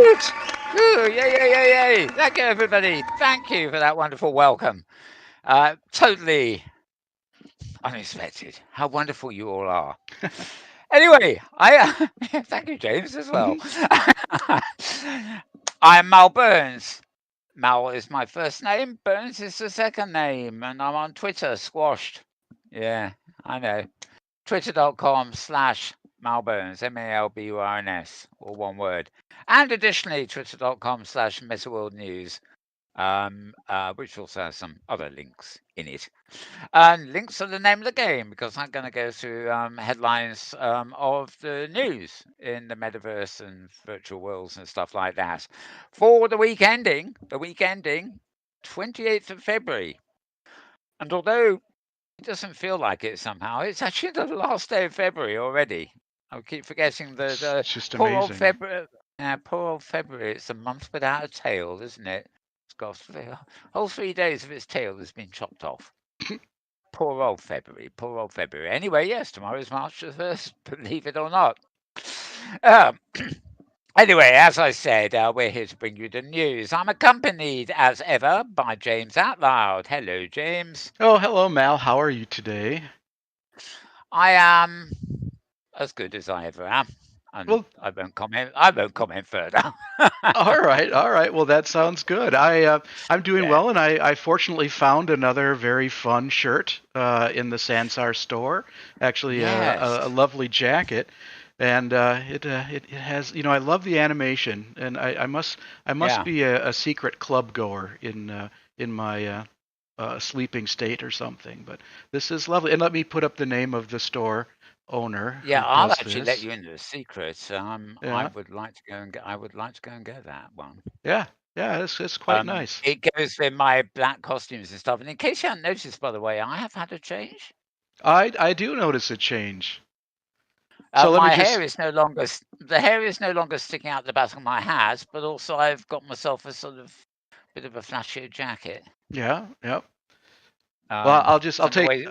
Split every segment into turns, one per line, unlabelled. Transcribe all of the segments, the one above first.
Woot! Woo! Yay, yay, yay, yay! Thank you, everybody. Thank you for that wonderful welcome. Totally unexpected. How wonderful you all are. Anyway, thank you, James, as well. I'm Mal Burns. Mal is my first name. Burns is the second name, and I'm on Twitter. Squashed. Yeah, I know. Twitter.com/Malburns, MALBURNS, all one word. And additionally, Twitter.com/Metaworld News, which also has some other links in it. And links are the name of the game because I'm going to go through headlines of the news in the metaverse and virtual worlds and stuff like that for the week ending 28th of February. And although it doesn't feel like it somehow, it's actually the last day of February already. I keep forgetting that
It's just
poor old
amazing.
February. Poor old February. It's a month without a tail, isn't it? It's got whole 3 days of its tail has been chopped off. Poor old February. Poor old February. Anyway, yes, tomorrow's March the 1st, believe it or not. Anyway, as I said, we're here to bring you the news. I'm accompanied, as ever, by James Out Loud. Hello, James.
Oh, hello, Mal. How are you today?
I am as good as I ever am, and
Well,
I won't comment. I won't comment further.
all right, all right. Well, that sounds good. I'm doing
Yeah.
well, and I fortunately found another very fun shirt in the Sansar store. Actually,
Yes.
a lovely jacket, and it has, I love the animation, and I must
Yeah.
be a secret club goer in my sleeping state or something. But this is lovely, and let me put up the name of the store owner
Yeah.
who
I'll
does
actually let
this.
you into the secret. I
Yeah,
would like to go and get. I would like to go and get that one.
yeah, yeah. It's quite nice.
It goes with my black costumes and stuff. And in case you haven't noticed, by the way, I have had a change.
I do notice a change. So let me
My
just
hair is no longer the hair is no longer sticking out the back of my hat, but also I've got myself a sort of bit of a flashier jacket.
yeah, yeah. Well, I'll
So the
take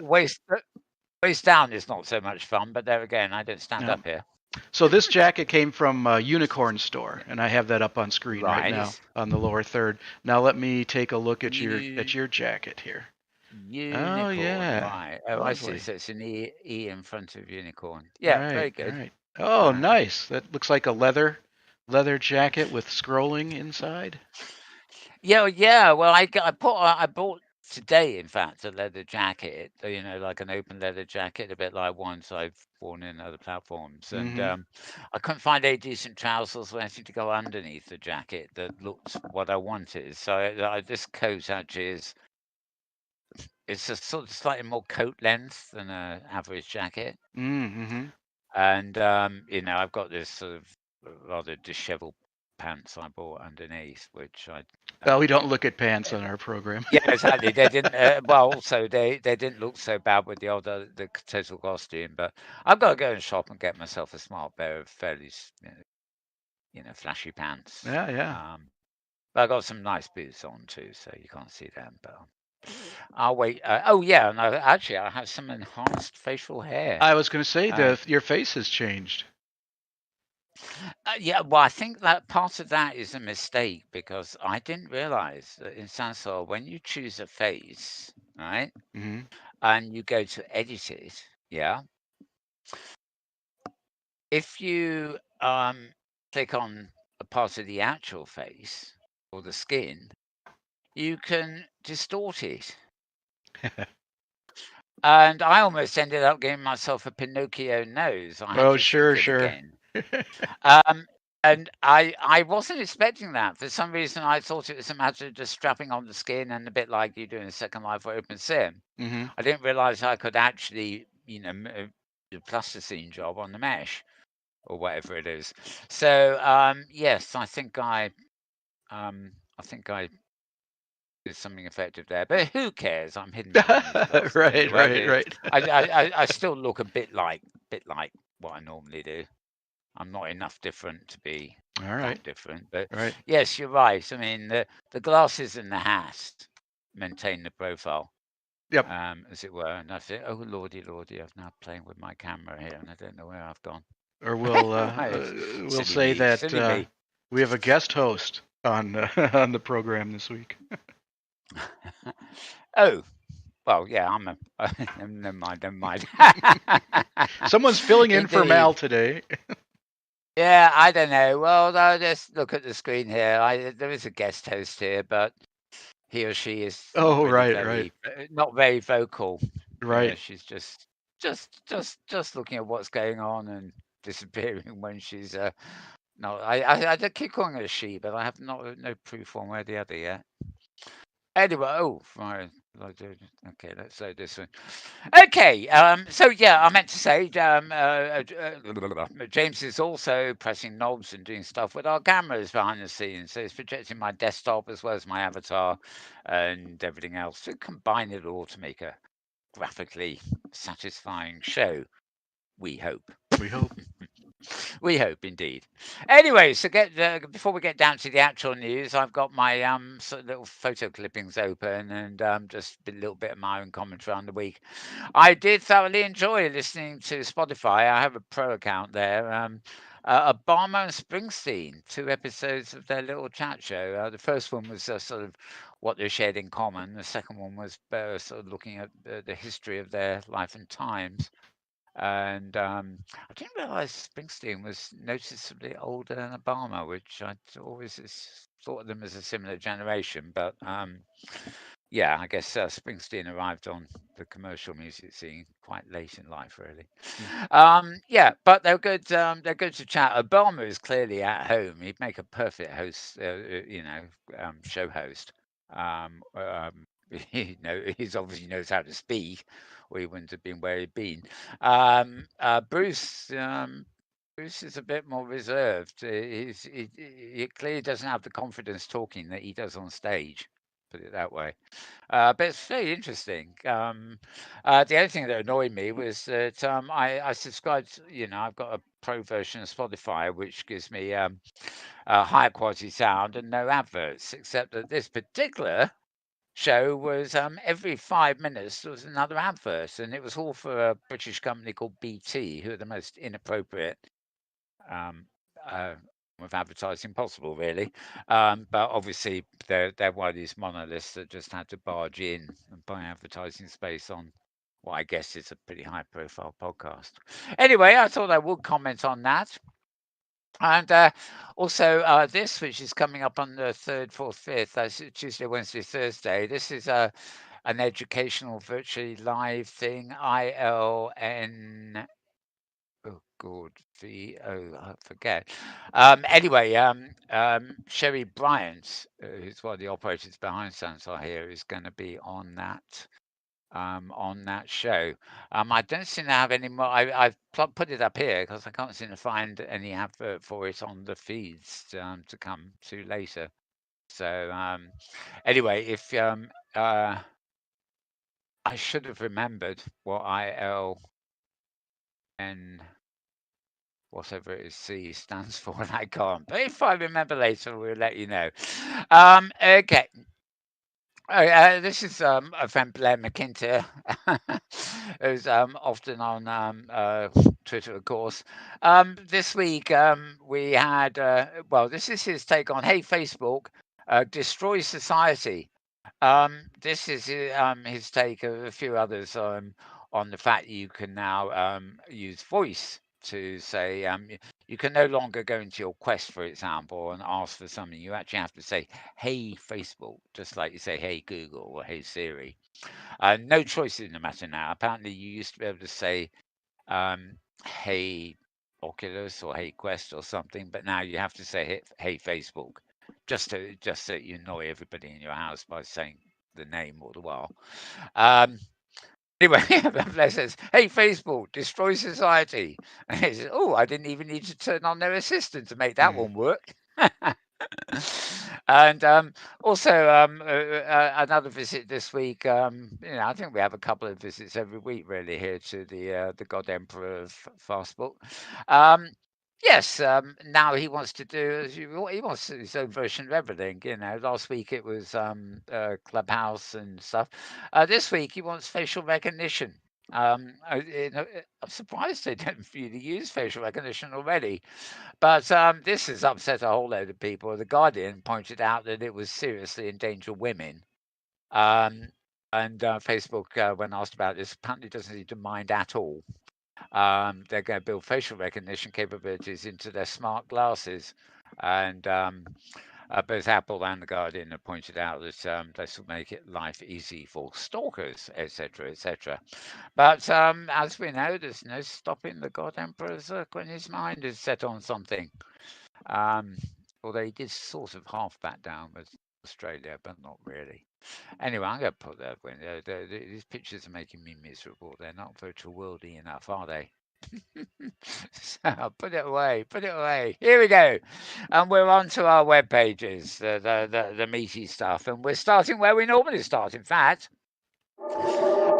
waist down is not so much fun, but there again, I don't stand
yeah.
up here.
So this jacket came from Unicorn Store, and I have that up on screen right now
Right.
on the lower third. Now let me take a look at your
U
jacket here. Oh
unicorn,
yeah,
right. Oh, I see.
lovely.
So it's an E in front of unicorn. Yeah,
Right,
very good.
right. Oh,
Uh,
nice. That looks like a leather jacket with scrolling inside.
yeah. Well, I bought today, in fact, a leather jacket. Like an open leather jacket, a bit like ones I've worn in other platforms. And
Mm-hmm.
I couldn't find any decent trousers or anything to go underneath the jacket that looked what I wanted. So this coat actually is. It's a sort of slightly more coat length than a average jacket.
Mm-hmm.
And I've got this sort of rather disheveled pants I bought underneath, which I
Well, we
um
don't look at pants on our program.
yeah, exactly. They didn't well also they didn't look so bad with the total costume, but I've got to go and shop and get myself a smart pair of fairly flashy pants.
Yeah, yeah.
But I got some nice boots on too, so you can't see them, but I'll wait. Oh yeah, and I have some enhanced facial hair.
I was going to say
Uh,
your face has changed.
yeah, well, I think that part of that is a mistake because I didn't realize that in Sansor, when you choose a face, right,
Mm-hmm.
and you go to edit it, yeah, if you click on a part of the actual face or the skin, you can distort it. And I almost ended up giving myself a Pinocchio nose. I had
Oh,
to think
sure,
it
sure.
again. Um, and I wasn't expecting that. For some reason, I thought it was a matter of just strapping on the skin and a bit like you do in Second Life or Open Sim.
Mm-hmm.
I didn't realize I could actually, do a plasticine job on the mesh or whatever it is. So yes, I think I did something effective there. But who cares? I'm hidden behind these glasses
Right,
anyway.
right, right.
I still look a bit like what I normally do. I'm not enough different to be
All right,
that different. But
all right.
yes, you're right. I mean, the glasses and the hat maintain the profile,
Yep.
as it were. And that's it. Oh, lordy, lordy, I'm now playing with my camera here, and I don't know where I've gone.
Or
It's
we'll
silly
say
me,
that
silly me.
We have a guest host on on the program this week.
Oh, well, yeah, I'm a. Never mind, never mind.
Someone's filling in for Mal
Indeed.
today.
Yeah, I don't know. Well, I'll just look at the screen here. There is a guest host here, but he or she is not
Oh,
really
right.
not very vocal.
Right.
She's just looking at what's going on and disappearing when she's no. I did keep calling her a she, but I have no proof one way or the other yet. Anyway, oh, right. Okay, let's load this one. Okay, so yeah, I meant to say, James is also pressing knobs and doing stuff with our cameras behind the scenes. So it's projecting my desktop as well as my avatar and everything else to combine it all to make a graphically satisfying show. We hope.
We hope.
We hope indeed. Anyway, so before we get down to the actual news, I've got my sort of little photo clippings open and just a little bit of my own commentary on the week. I did thoroughly enjoy listening to Spotify. I have a pro account there. Obama and Springsteen, 2 episodes of their little chat show. The first one was sort of what they shared in common. The second one was sort of looking at the history of their life and times. And I didn't realize Springsteen was noticeably older than Obama, which I always thought of them as a similar generation. But yeah, I guess Springsteen arrived on the commercial music scene quite late in life, really. Yeah, but they're good. They're good to chat. Obama is clearly at home. He'd make a perfect host, show host. Um, um, he's obviously knows how to speak, or he wouldn't have been where he'd been. Bruce is a bit more reserved. He clearly doesn't have the confidence talking that he does on stage. Put it that way. But it's very interesting. The only thing that annoyed me was that I subscribed. I've got a pro version of Spotify, which gives me a higher quality sound and no adverts. Except that this particular show was every 5 minutes there was another advert, and it was all for a British company called BT, who are the most inappropriate um, uh, of advertising possible, really. But obviously, they're one of these monoliths that just had to barge in and buy advertising space on what I guess is a pretty high-profile podcast. Anyway, I thought I would comment on that. And also this, which is coming up on the 3rd, 4th, 5th, that's Tuesday, Wednesday, Thursday. This is an educational virtually live thing, ILN. Oh God, I forget. Anyway, Sherry Bryant, who's one of the operators behind Sansar here, is going to be on that show. I don't seem to have any more. I've put it up here because I can't seem to find any advert for it on the feeds to come to later. So anyway, if I should have remembered what ILN whatever it is C stands for, and I can't. But if I remember later, we'll let you know. Okay. This is a friend Blair McIntyre, who's often on Twitter, of course. This week we had, this is his take on Hey Facebook, Destroy Society. This is his take of a few others on the fact you can now use voice to say you can no longer go into your Quest, for example, and ask for something. You actually have to say, "Hey Facebook," just like you say, "Hey Google" or "Hey Siri." No choice in the matter now. Apparently, you used to be able to say, "Hey Oculus" or "Hey Quest" or something, but now you have to say, "Hey Facebook," just so you annoy everybody in your house by saying the name all the while. Anyway, Blair says, "Hey, Facebook, destroy society." And he says, "Oh, I didn't even need to turn on their assistant to make that one work." And also another visit this week. I think we have a couple of visits every week, really, here to the God Emperor of Fastbook. Yes, now he wants to do he wants his own version of everything. Last week it was Clubhouse and stuff. This week he wants facial recognition. I'm surprised they don't really use facial recognition already. But this has upset a whole load of people. The Guardian pointed out that it was seriously endanger women. Um, and Facebook, when asked about this, apparently doesn't seem to mind at all. They're going to build facial recognition capabilities into their smart glasses. And both Apple and the Guardian have pointed out that this will make it life easy for stalkers, etc., etc. But as we know, there's no stopping the God Emperor's when his mind is set on something. Um, although he did sort of half back down with Australia, but not really. Anyway, I'm going to put that when these pictures are making me miserable. They're not virtual worldy enough, are they? So put it away, put it away. Here we go. And we're on to our web pages, the meaty stuff. And we're starting where we normally start. In fact,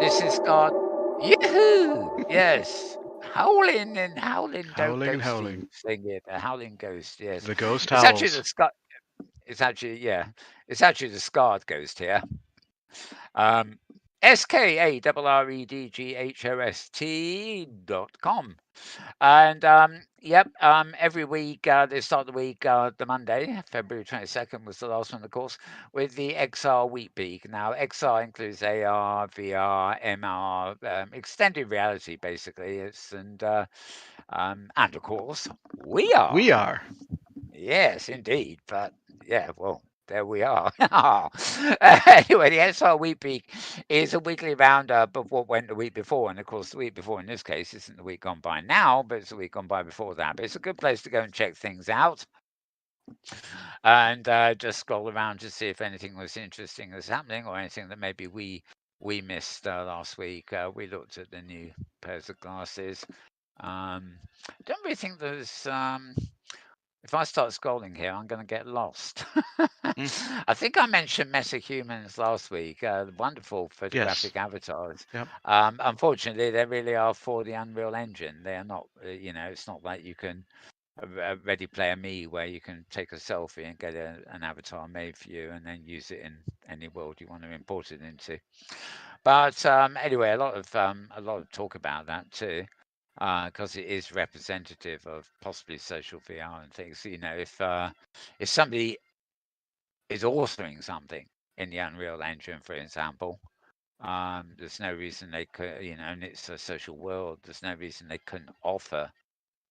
this is got Yahoo! Yes. Howling don't
Howling and
ghost
howling.
you thing here. The howling ghost, yes.
The ghost
It's actually
howls.
the Scar it's actually yeah. It's actually the scarred ghost here. Um SKARREDGHOST.com. And yep, every week they start the week the Monday, February 22nd was the last one, of course, with the XR Week Peak. Now, XR includes AR, VR, MR, extended reality, basically. And of course, we are.
We are.
Yes, indeed. But yeah, well, there we are. Anyway, the SR Week Peak is a weekly roundup of what went the week before. And of course, the week before in this case isn't the week gone by now, but it's the week gone by before that. But it's a good place to go and check things out and just scroll around to see if anything was interesting was happening or anything that maybe we missed last week. We looked at the new pairs of glasses. Don't really think there's if I start scrolling here, I'm going to get lost.
Mm.
I think I mentioned MetaHumans last week, wonderful
Yes.
photographic avatars.
Yep.
Unfortunately, they really are for the Unreal Engine. They are not, it's not like you can a Ready Player Me where you can take a selfie and get an avatar made for you and then use it in any world you want to import it into. But anyway, a lot of talk about that too because it is representative of possibly social VR and things. You know, if somebody is authoring something in the Unreal Engine, for example, there's no reason they could, and it's a social world. There's no reason they couldn't offer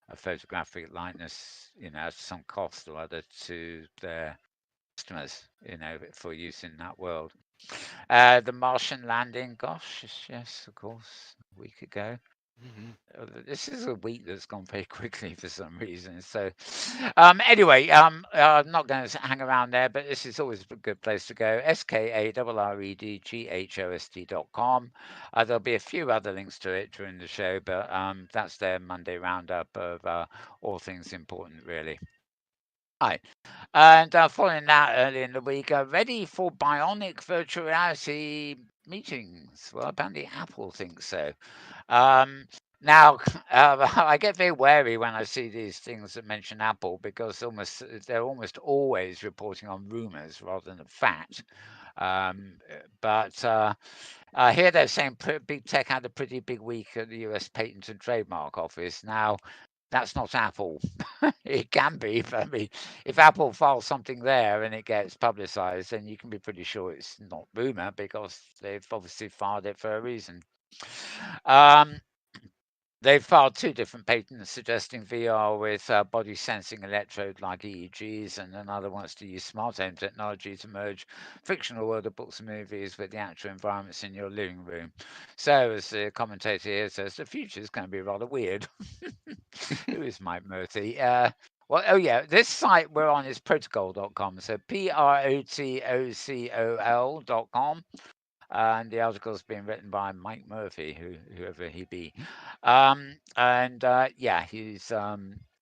a photographic likeness, at some cost or other to their customers, for use in that world. The Martian Landing, gosh, yes, of course, a week ago.
Hmm.
This is a week that's gone very quickly for some reason. So, anyway, I'm not going to hang around there, but this is always a good place to go. SKARREDGHOST.com. There'll be a few other links to it during the show, but that's their Monday roundup of all things important, really. Hi. And following that early in the week, ready for bionic virtual reality meetings. Well, apparently Apple thinks so. Um, now, I get very wary when I see these things that mention Apple because they're almost always reporting on rumors rather than fact. But here they're saying big tech had a pretty big week at the US Patent and Trademark Office. Now, that's not Apple. It can be, but I mean, if Apple files something there and it gets publicized, then you can be pretty sure it's not rumor because they've obviously filed it for a reason. Um, They've filed two different patents suggesting VR with body sensing electrode like EEGs, and another wants to use smart home technology to merge fictional world of books and movies with the actual environments in your living room. So, as the commentator here says, the future is going to be rather weird. Who is Mike Murphy? This site we're on is protocol.com. So protocol.com. And the article's been written by Mike Murphy, whoever he be.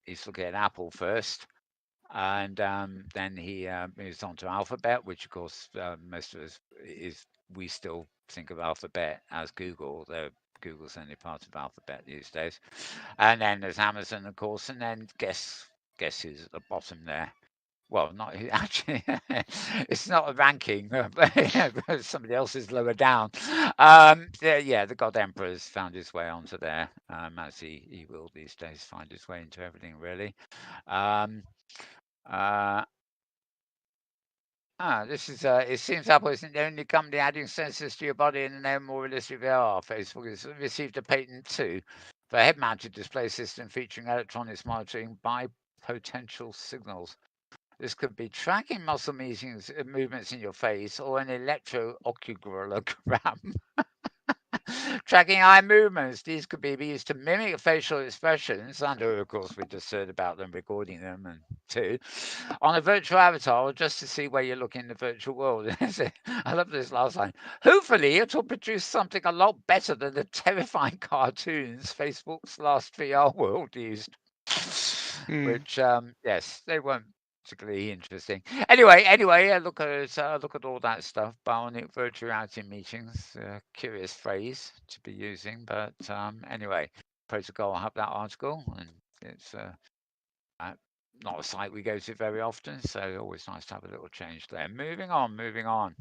He's looking at Apple first, and then he moves on to Alphabet, which of course most of us is we still think of Alphabet as Google, though Google's only part of Alphabet these days. And then there's Amazon, of course, and then guess who's at the bottom there? Well, not actually. It's not a ranking, but somebody else is lower down. Yeah, the God Emperor's found his way onto there, as he will these days find his way into everything, really. Um, uh, this is, it seems Apple isn't the only company adding sensors to your body in the name of more realistic VR. Facebook has received a patent too for a head-mounted display system featuring electronics monitoring by potential signals. This could be tracking muscle movements in your face or an electrooculogram tracking eye movements. These could be used to mimic facial expressions, and of course, we just heard about them recording them, and too, on a virtual avatar, or just to see where you look in the virtual world. I love this last line. Hopefully, it will produce something a lot better than the terrifying cartoons Facebook's last VR world used. Which, yes, they weren't particularly interesting. Anyway, look at all that stuff. Bionic virtual reality meetings, curious phrase to be using, but anyway, protocol. I have that article, and it's not a site we go to very often, so always nice to have a little change there. Moving on.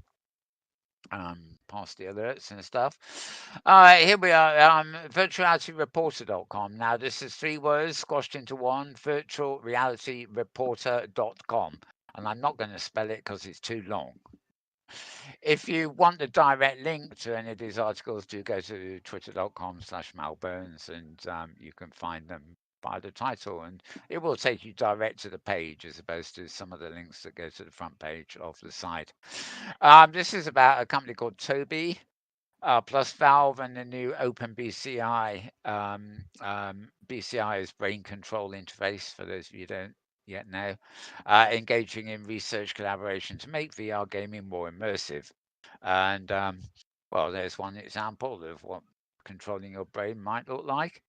Past the alerts and stuff. Here we are, virtualityreporter.com. Now, this is 3 words squashed into one, virtualityreporter.com. And I'm not going to spell it because it's too long. If you want the direct link to any of these articles, do go to twitter.com/malbones, and you can find them by the title, and it will take you direct to the page as opposed to some of the links that go to the front page of the site. This is about a company called Toby, plus Valve and the new OpenBCI. BCI is brain control interface, for those of you who don't yet know, engaging in research collaboration to make VR gaming more immersive. And well, there's one example of what controlling your brain might look like.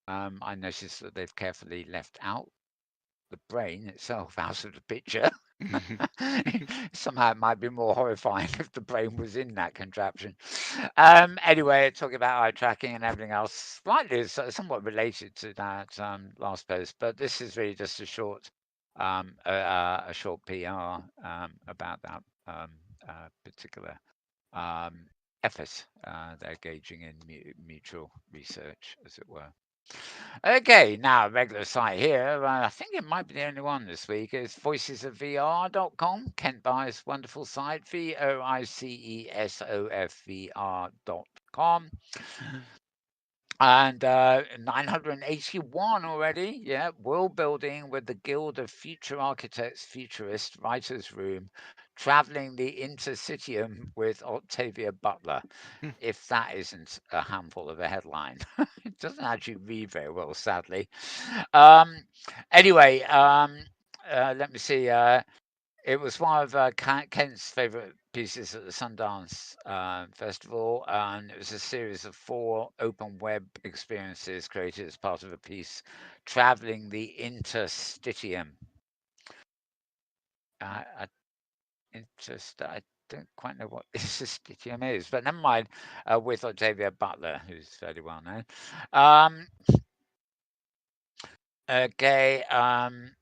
I noticed that they've carefully left out the brain itself out of the picture. Somehow it might be more horrifying if the brain was in that contraption. Anyway, talking about eye tracking and everything else, slightly somewhat related to that last post, but this is really just a short PR about that particular effort. They're engaging in mutual research, as it were. Okay, now a regular site here. I think it might be the only one this week. Is voicesofvr.com. Kent By's wonderful site, voicesofvr.com. And 981 already. Yeah, world building with the Guild of Future Architects Futurist Writers Room, traveling the intercitium with Octavia Butler. If that isn't a handful of a headline. It doesn't actually read very well, sadly. Anyway, let me see. It was one of Kent's favourite pieces at the Sundance Festival, and it was a series of 4 open web experiences created as part of a piece travelling the interstitium. I don't quite know what interstitium is, but never mind. With Octavia Butler, who's fairly well known. Okay,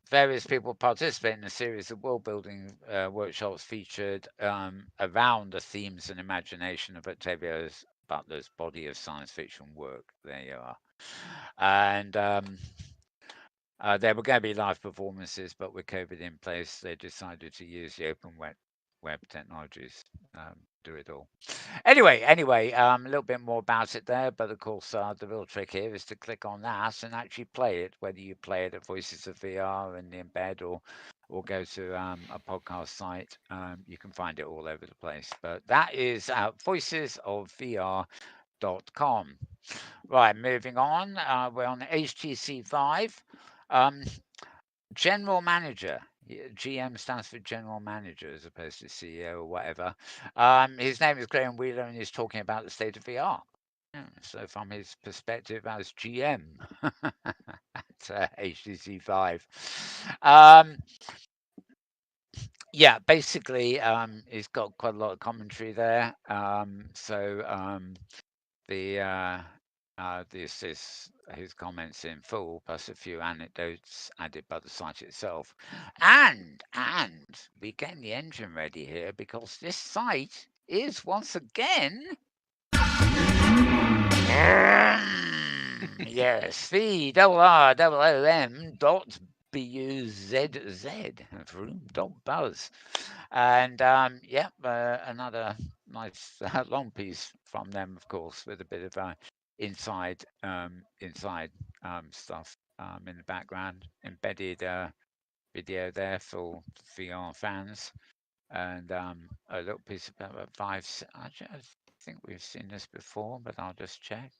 various people participate in a series of world-building workshops featured around the themes and imagination of Octavia Butler's body of science fiction work. There you are. And there were going to be live performances, but with COVID in place, they decided to use the open web technologies, do it all. Anyway, a little bit more about it there, but of course, the real trick here is to click on that and actually play it, whether you play it at Voices of VR in the embed or go to a podcast site. You can find it all over the place. But that is voicesofvr.com. Right, moving on. We're on HTC Vive. General Manager. GM stands for General Manager as opposed to CEO or whatever. His name is Graham Wheeler, and he's talking about the state of VR. So from his perspective as GM at HTC Vive. Yeah, basically, he's got quite a lot of commentary there. This is his comments in full, plus a few anecdotes added by the site itself. And we're getting the engine ready here because this site is once again Yes, VRROOM.BUZZ. Vroom.buzz. And yeah, another nice long piece from them, of course, with a bit of inside stuff in the background, embedded video there for VR fans, and a little piece about five. Actually, I think we've seen this before, but I'll just check.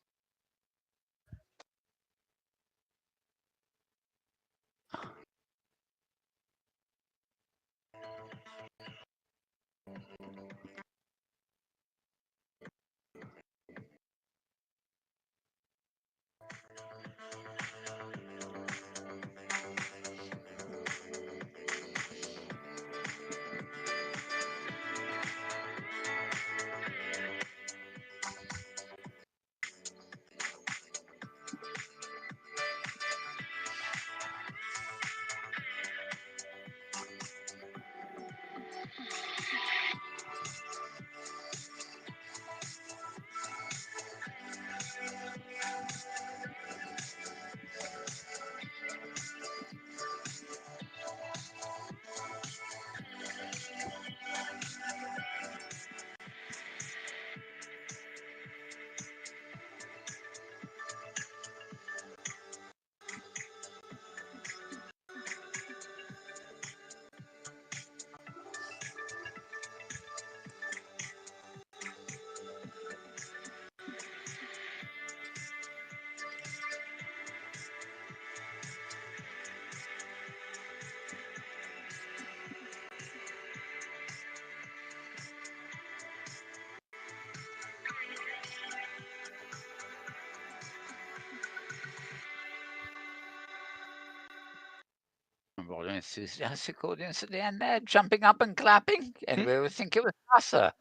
Rather enthusiastic audience at the end there, jumping up and clapping. Anyway, we think it was Asa.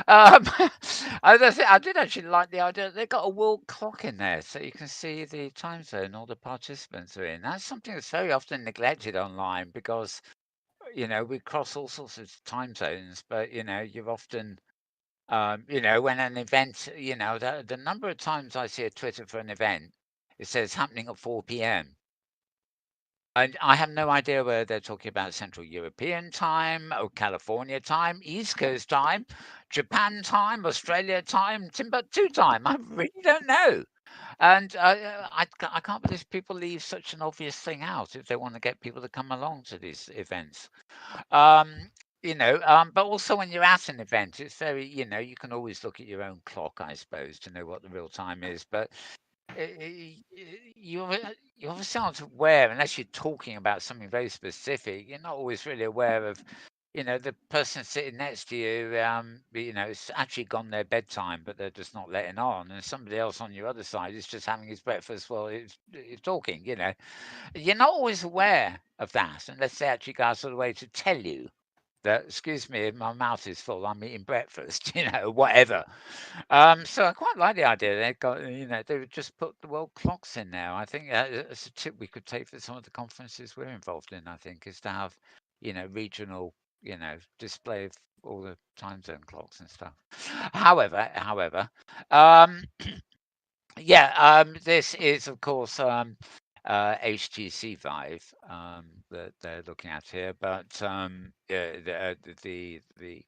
I did actually like the idea that they got a world clock in there, so you can see the time zone all the participants are in. That's something that's very often neglected online because we cross all sorts of time zones, but you've often when an event, the number of times I see a Twitter for an event, it says happening at 4 p.m. And I have no idea whether they're talking about Central European time or California time, East Coast time, Japan time, Australia time, Timbuktu time. I really don't know. And I can't believe people leave such an obvious thing out if they want to get people to come along to these events. Um, but also when you're at an event, it's very, you can always look at your own clock, I suppose, to know what the real time is. But you obviously aren't aware unless you're talking about something very specific. You're not always really aware of, the person sitting next to you. It's actually gone their bedtime, but they're just not letting on, and somebody else on your other side is just having his breakfast while it's talking. You're not always aware of that unless they actually go out of the way to tell you that, excuse me, my mouth is full, I'm eating breakfast, whatever. So I quite like the idea. They would just put the world clocks in there. I think it's a tip we could take for some of the conferences we're involved in, I think, is to have, regional, display of all the time zone clocks and stuff. However, um, yeah, this is, of course, HTC Vive that they're looking at here, but yeah, the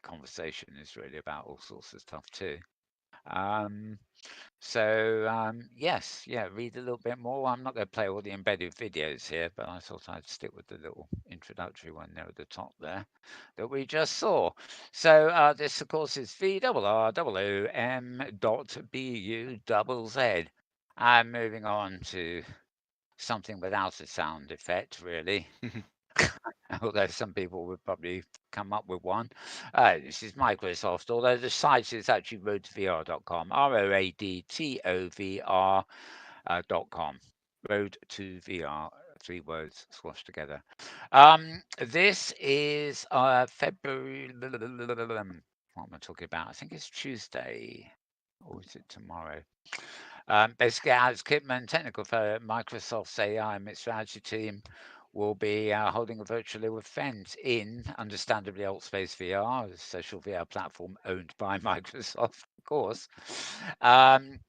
conversation is really about all sorts of stuff too. Um, yes, yeah, read a little bit more. I'm not going to play all the embedded videos here, but I thought I'd stick with the little introductory one there at the top there that we just saw. So this, of course, is VRROOM.BUZZ. I'm moving on to something without a sound effect, really. Although some people would probably come up with one. This is Microsoft, although the site is actually road2vr.com, ROADTOVR.com. Road to VR, 3 words squashed together. This is February. What am I talking about? I think it's Tuesday, or is it tomorrow? Basically, Alex Kipman, technical fellow at Microsoft's AI and mixed strategy team, will be holding a virtual event in, understandably, Altspace VR, a social VR platform owned by Microsoft, of course. Um,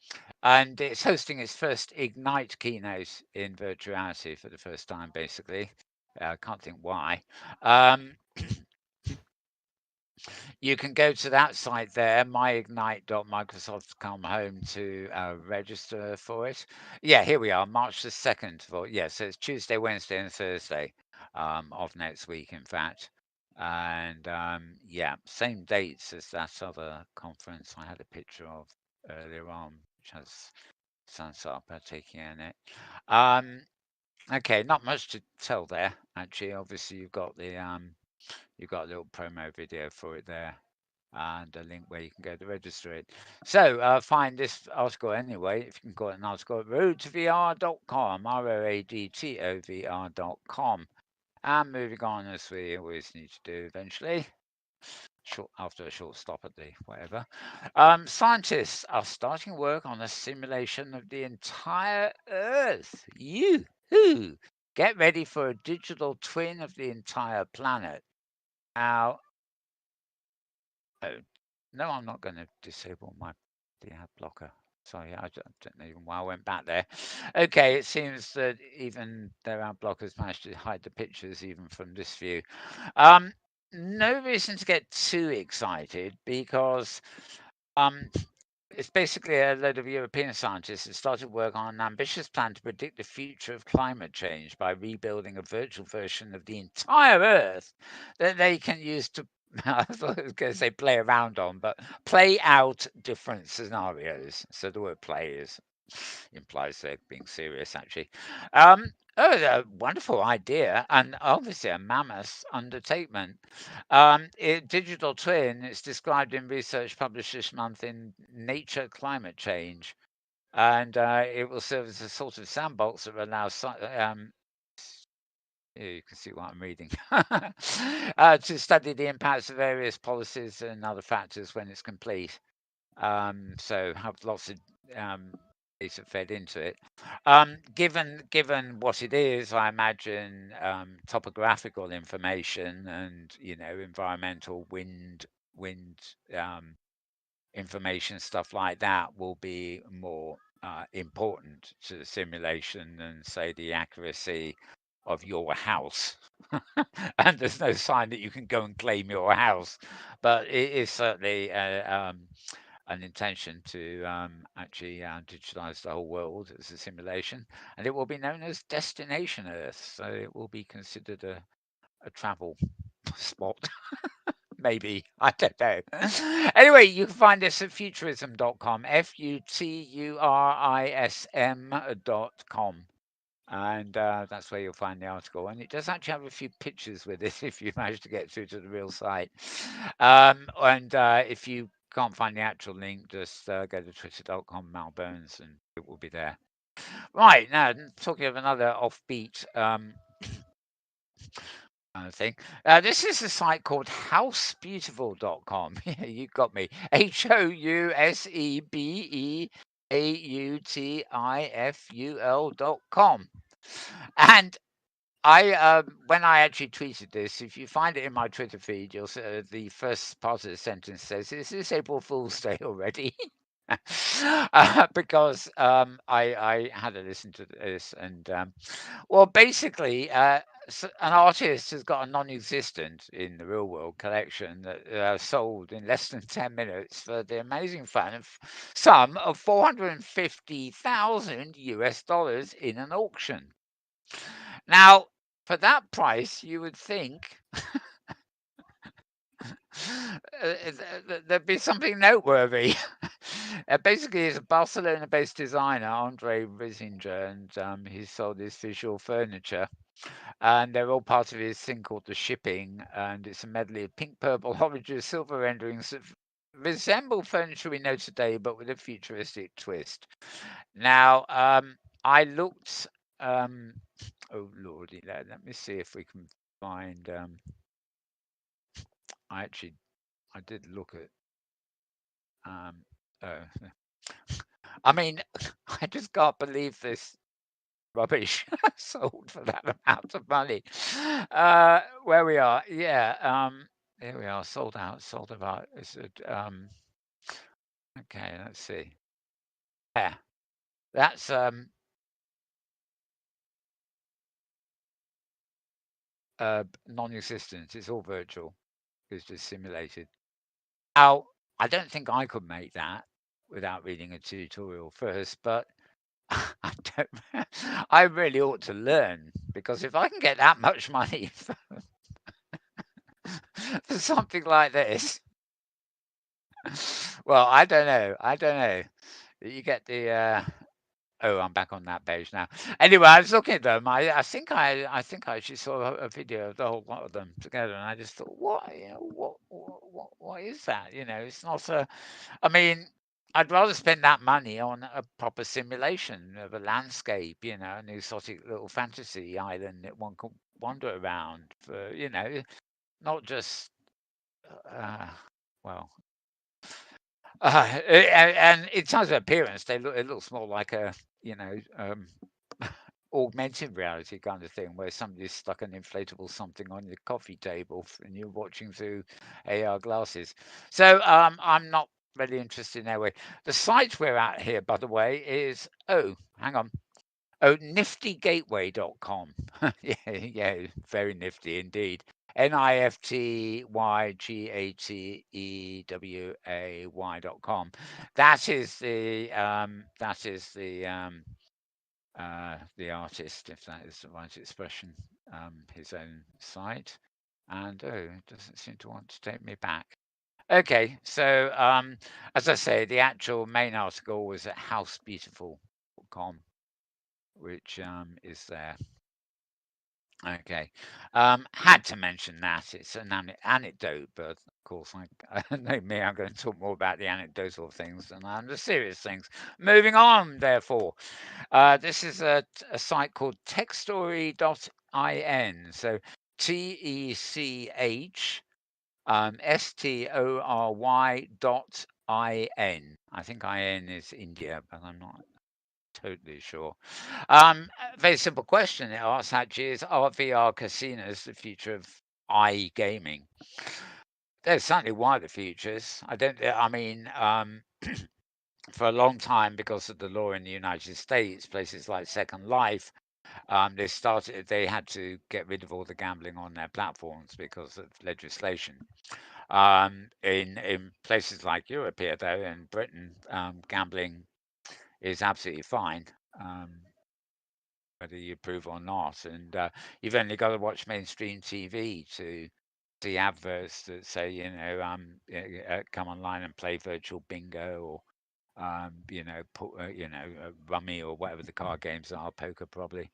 and it's hosting its first Ignite keynote in virtual reality for the first time, basically. Can't think why. Um, you can go to that site there, myignite.microsoft.com home to register for it. Yeah, here we are, March the 2nd. So it's Tuesday, Wednesday, and Thursday of next week, in fact. And yeah, same dates as that other conference I had a picture of earlier on, which has Sansa partaking in it. Okay, not much to tell there, actually. Obviously, you've got a little promo video for it there and a link where you can go to register it. So find this article anyway, if you can call it an article, at roadtovr.com, roadtovr.com. And moving on, as we always need to do eventually, after a short stop at the whatever. Scientists are starting work on a simulation of the entire Earth. You get ready for a digital twin of the entire planet. Now, oh, no, I'm not going to disable my ad blocker. Sorry, I don't know even why I went back there. Okay, it seems that even their ad blockers managed to hide the pictures even from this view. No reason to get too excited because um, it's basically a load of European scientists that started work on an ambitious plan to predict the future of climate change by rebuilding a virtual version of the entire Earth that they can use to, I thought I was going to say play around on, but play out different scenarios. So the word play implies they're being serious, actually. A wonderful idea, and obviously a mammoth undertaking. Digital twin is described in research published this month in Nature Climate Change, and it will serve as a sort of sandbox that allows you can see what I'm reading, to study the impacts of various policies and other factors when it's complete. So have lots of data fed into it. Given what it is, I imagine topographical information and environmental wind information, stuff like that, will be more important to the simulation than, say, the accuracy of your house. And there's no sign that you can go and claim your house, but it is certainly an intention to actually digitize the whole world as a simulation, and it will be known as Destination Earth. So it will be considered a travel spot. Maybe. I don't know. Anyway, you can find us at futurism.com, futurism.com. And that's where you'll find the article. And it does actually have a few pictures with it if you manage to get through to the real site. And if you can't find the actual link, just go to twitter.com, Malbones, and it will be there. Right, now, talking of another offbeat kind of thing. This is a site called housebeautiful.com. You got me. HOUSEBEAUTIFUL.com. And when I actually tweeted this, if you find it in my Twitter feed, you'll see the first part of the sentence says, "Is this April Fool's Day already?" Because I had to listen to this, and well, basically, an artist has got a non-existent in the real world collection that sold in less than 10 minutes for the amazing sum of $450,000 in an auction. Now, for that price, you would think there'd be something noteworthy. Basically, it's a Barcelona-based designer, Andre Risinger, and he sold his visual furniture. And they're all part of his thing called The Shipping, and it's a medley of pink, purple, orange, silver renderings that resemble furniture we know today, but with a futuristic twist. Now, I looked... oh, lordy, let me see if we can find... I did look at... oh, I mean, I just can't believe this rubbish sold for that amount of money. Where we are, yeah. Here we are, sold out, sold about. Is it? Okay, let's see. Yeah, that's non-existent. It's all virtual. It's just simulated. Now, I don't think I could make that without reading a tutorial first, but I don't. I really ought to learn because if I can get that much money for something like this, well, I don't know. I don't know. You get the. Oh, I'm back on that page now. Anyway, I was looking at them. I think I actually saw a video of the whole lot of them together, and I just thought, what, what is that? It's not a. I mean, I'd rather spend that money on a proper simulation of a landscape, an exotic little fantasy island that one could wander around for, not just, uh, well, and in terms of appearance, it looks more like a, augmented reality kind of thing where somebody's stuck an inflatable something on your coffee table and you're watching through AR glasses. So I'm not really interested in that way. The site we're at here, by the way, is hang on. Oh, niftygateway.com. Yeah, very nifty indeed. NIFTYGATEWAY.com. That is the artist, if that is the right expression, his own site. And it doesn't seem to want to take me back. Okay, so as I say, the actual main article was at housebeautiful.com, which is there. Okay. Had to mention that. It's an anecdote, but of course, I know me, I'm going to talk more about the anecdotal things than the serious things. Moving on, therefore. This is a site called techstory.in. So TECHSTORY.IN. I think IN is India, but I'm not totally sure. Very simple question it asks actually is, are VR casinos the future of iGaming? They're certainly one of the futures. I mean, for a long time, because of the law in the United States, places like Second Life, they had to get rid of all the gambling on their platforms because of legislation. In places like Europe here, though, in Britain, gambling is absolutely fine. Whether you approve or not. And you've only got to watch mainstream TV to see adverts that say, come online and play virtual bingo or, rummy or whatever the card games are, poker probably.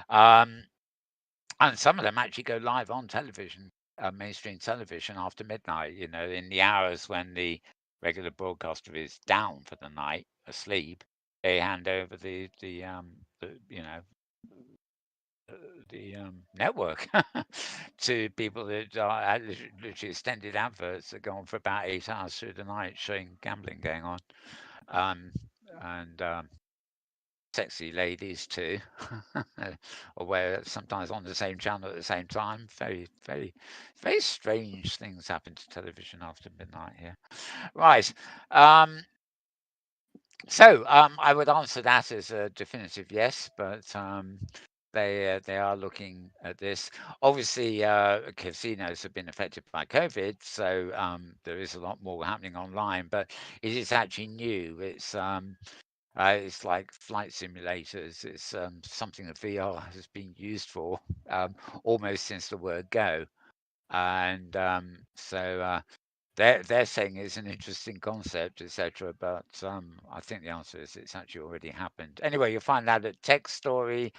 And some of them actually go live on television, mainstream television after midnight, in the hours when the regular broadcaster is down for the night, asleep. They hand over the network to people that are literally extended adverts that go on for about 8 hours through the night showing gambling going on. And sexy ladies too, or where sometimes on the same channel at the same time. Very, very, very strange things happen to television after midnight here. Right. So I would answer that as a definitive yes, but they are looking at this. Obviously, casinos have been affected by COVID, so there is a lot more happening online. But it is actually new. It's like flight simulators. It's something that VR has been used for almost since the word go, and so they're saying it's an interesting concept, etc. But I think the answer is it's actually already happened. Anyway, you'll find that at techstory.in.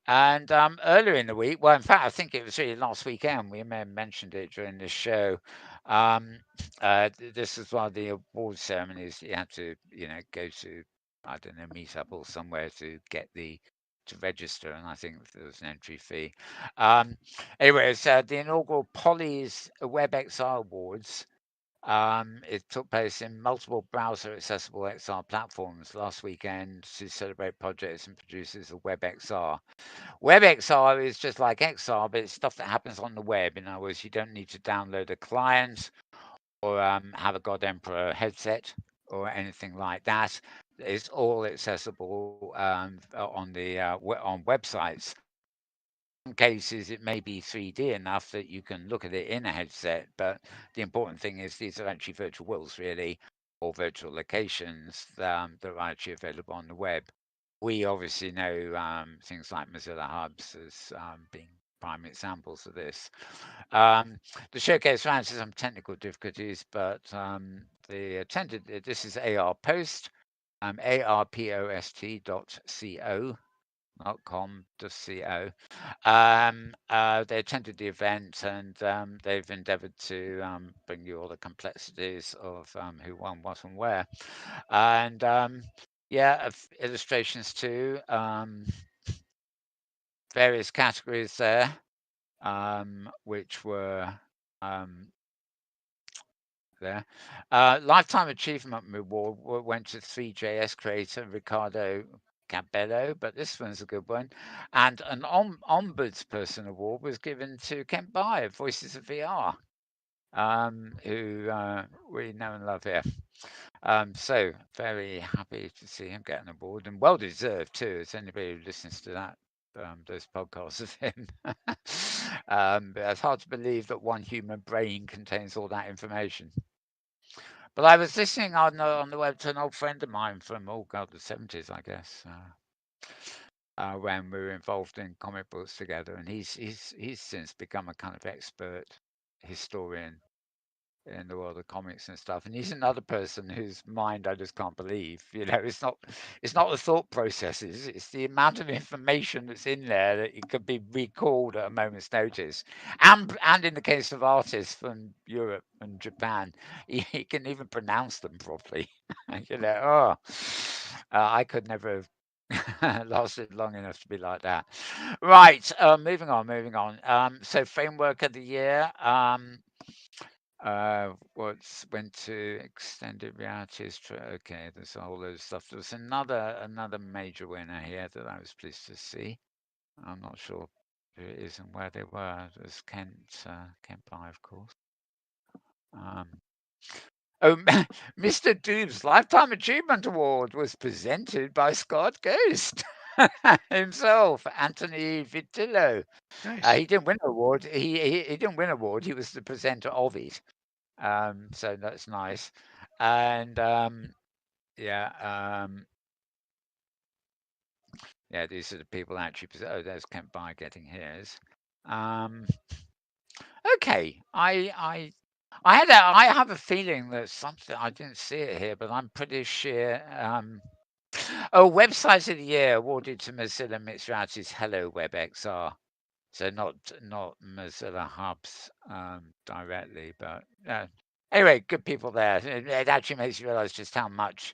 And earlier in the week, well, in fact, I think it was really last weekend, we may have mentioned it during the show. This is one of the award ceremonies you had to, go to, I don't know, meet up or somewhere to get to register, and I think there was an entry fee. Anyway, it's the inaugural Polly's WebXR Awards, It took place in multiple browser-accessible XR platforms last weekend to celebrate projects and producers of WebXR. WebXR is just like XR, but it's stuff that happens on the web. In other words, you don't need to download a client or have a God Emperor headset or anything like that. It's all accessible on websites. In some cases, it may be 3D enough that you can look at it in a headset, but the important thing is these are actually virtual worlds, really, or virtual locations that are actually available on the web. We obviously know things like Mozilla Hubs as being prime examples of this. The showcase ran into some technical difficulties, but the attended, this is AR Post, arpost.co, not com.co. They attended the event and they've endeavored to bring you all the complexities of who won what and where. And yeah, illustrations too, various categories there, which were um, there. Lifetime Achievement Reward went to 3JS creator Ricardo Cabello, but this one's a good one. And an Ombudsperson Award was given to Kent Bye of Voices of VR, who we know and love here. So very happy to see him get an award, and well deserved too. As anybody who listens to that those podcasts of him, but it's hard to believe that one human brain contains all that information. But I was listening on the web to an old friend of mine from the 70s, I guess, when we were involved in comic books together, and he's since become a kind of expert historian in the world of comics and stuff. And he's another person whose mind I just can't believe. It's not the thought processes, it's the amount of information that's in there that it could be recalled at a moment's notice. And in the case of artists from Europe and Japan, he can even pronounce them properly. I could never have lasted long enough to be like that. Right, moving on. So framework of the year. Went to extended realities. Okay, there's all those stuff. There's another major winner here that I was pleased to see. I'm not sure who it is and where they were. There's Kent Bye, of course. Oh, Mr. Doob's Lifetime Achievement Award was presented by Scott Ghost himself, Anthony Vitillo.
Nice.
He didn't win an award. He didn't win an award. He was the presenter of it. So that's nice. And yeah, yeah, these are the people actually. Oh, there's Kent Bye getting his. Okay, I have a feeling that something I didn't see it here, but I'm pretty sure. Oh, website of the year awarded to Mozilla Mixed Reality's Hello WebXR. So not Mozilla Hubs directly, but anyway, good people there. It actually makes you realise just how much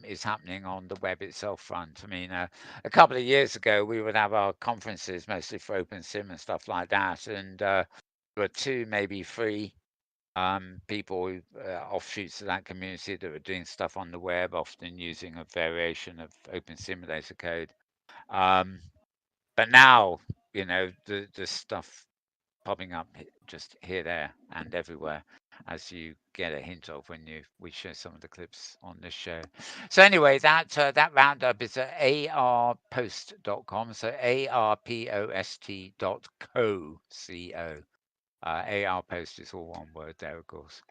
is happening on the web itself front. I mean, a couple of years ago, we would have our conferences mostly for OpenSim and stuff like that, and there were 2, maybe 3 people, offshoots of that community that were doing stuff on the web, often using a variation of Open Simulator code. But now, the stuff popping up just here, there, and everywhere, as you get a hint of when we show some of the clips on this show. So anyway, that roundup is at arpost.com. So arpost.co. arpost is all one word there, of course.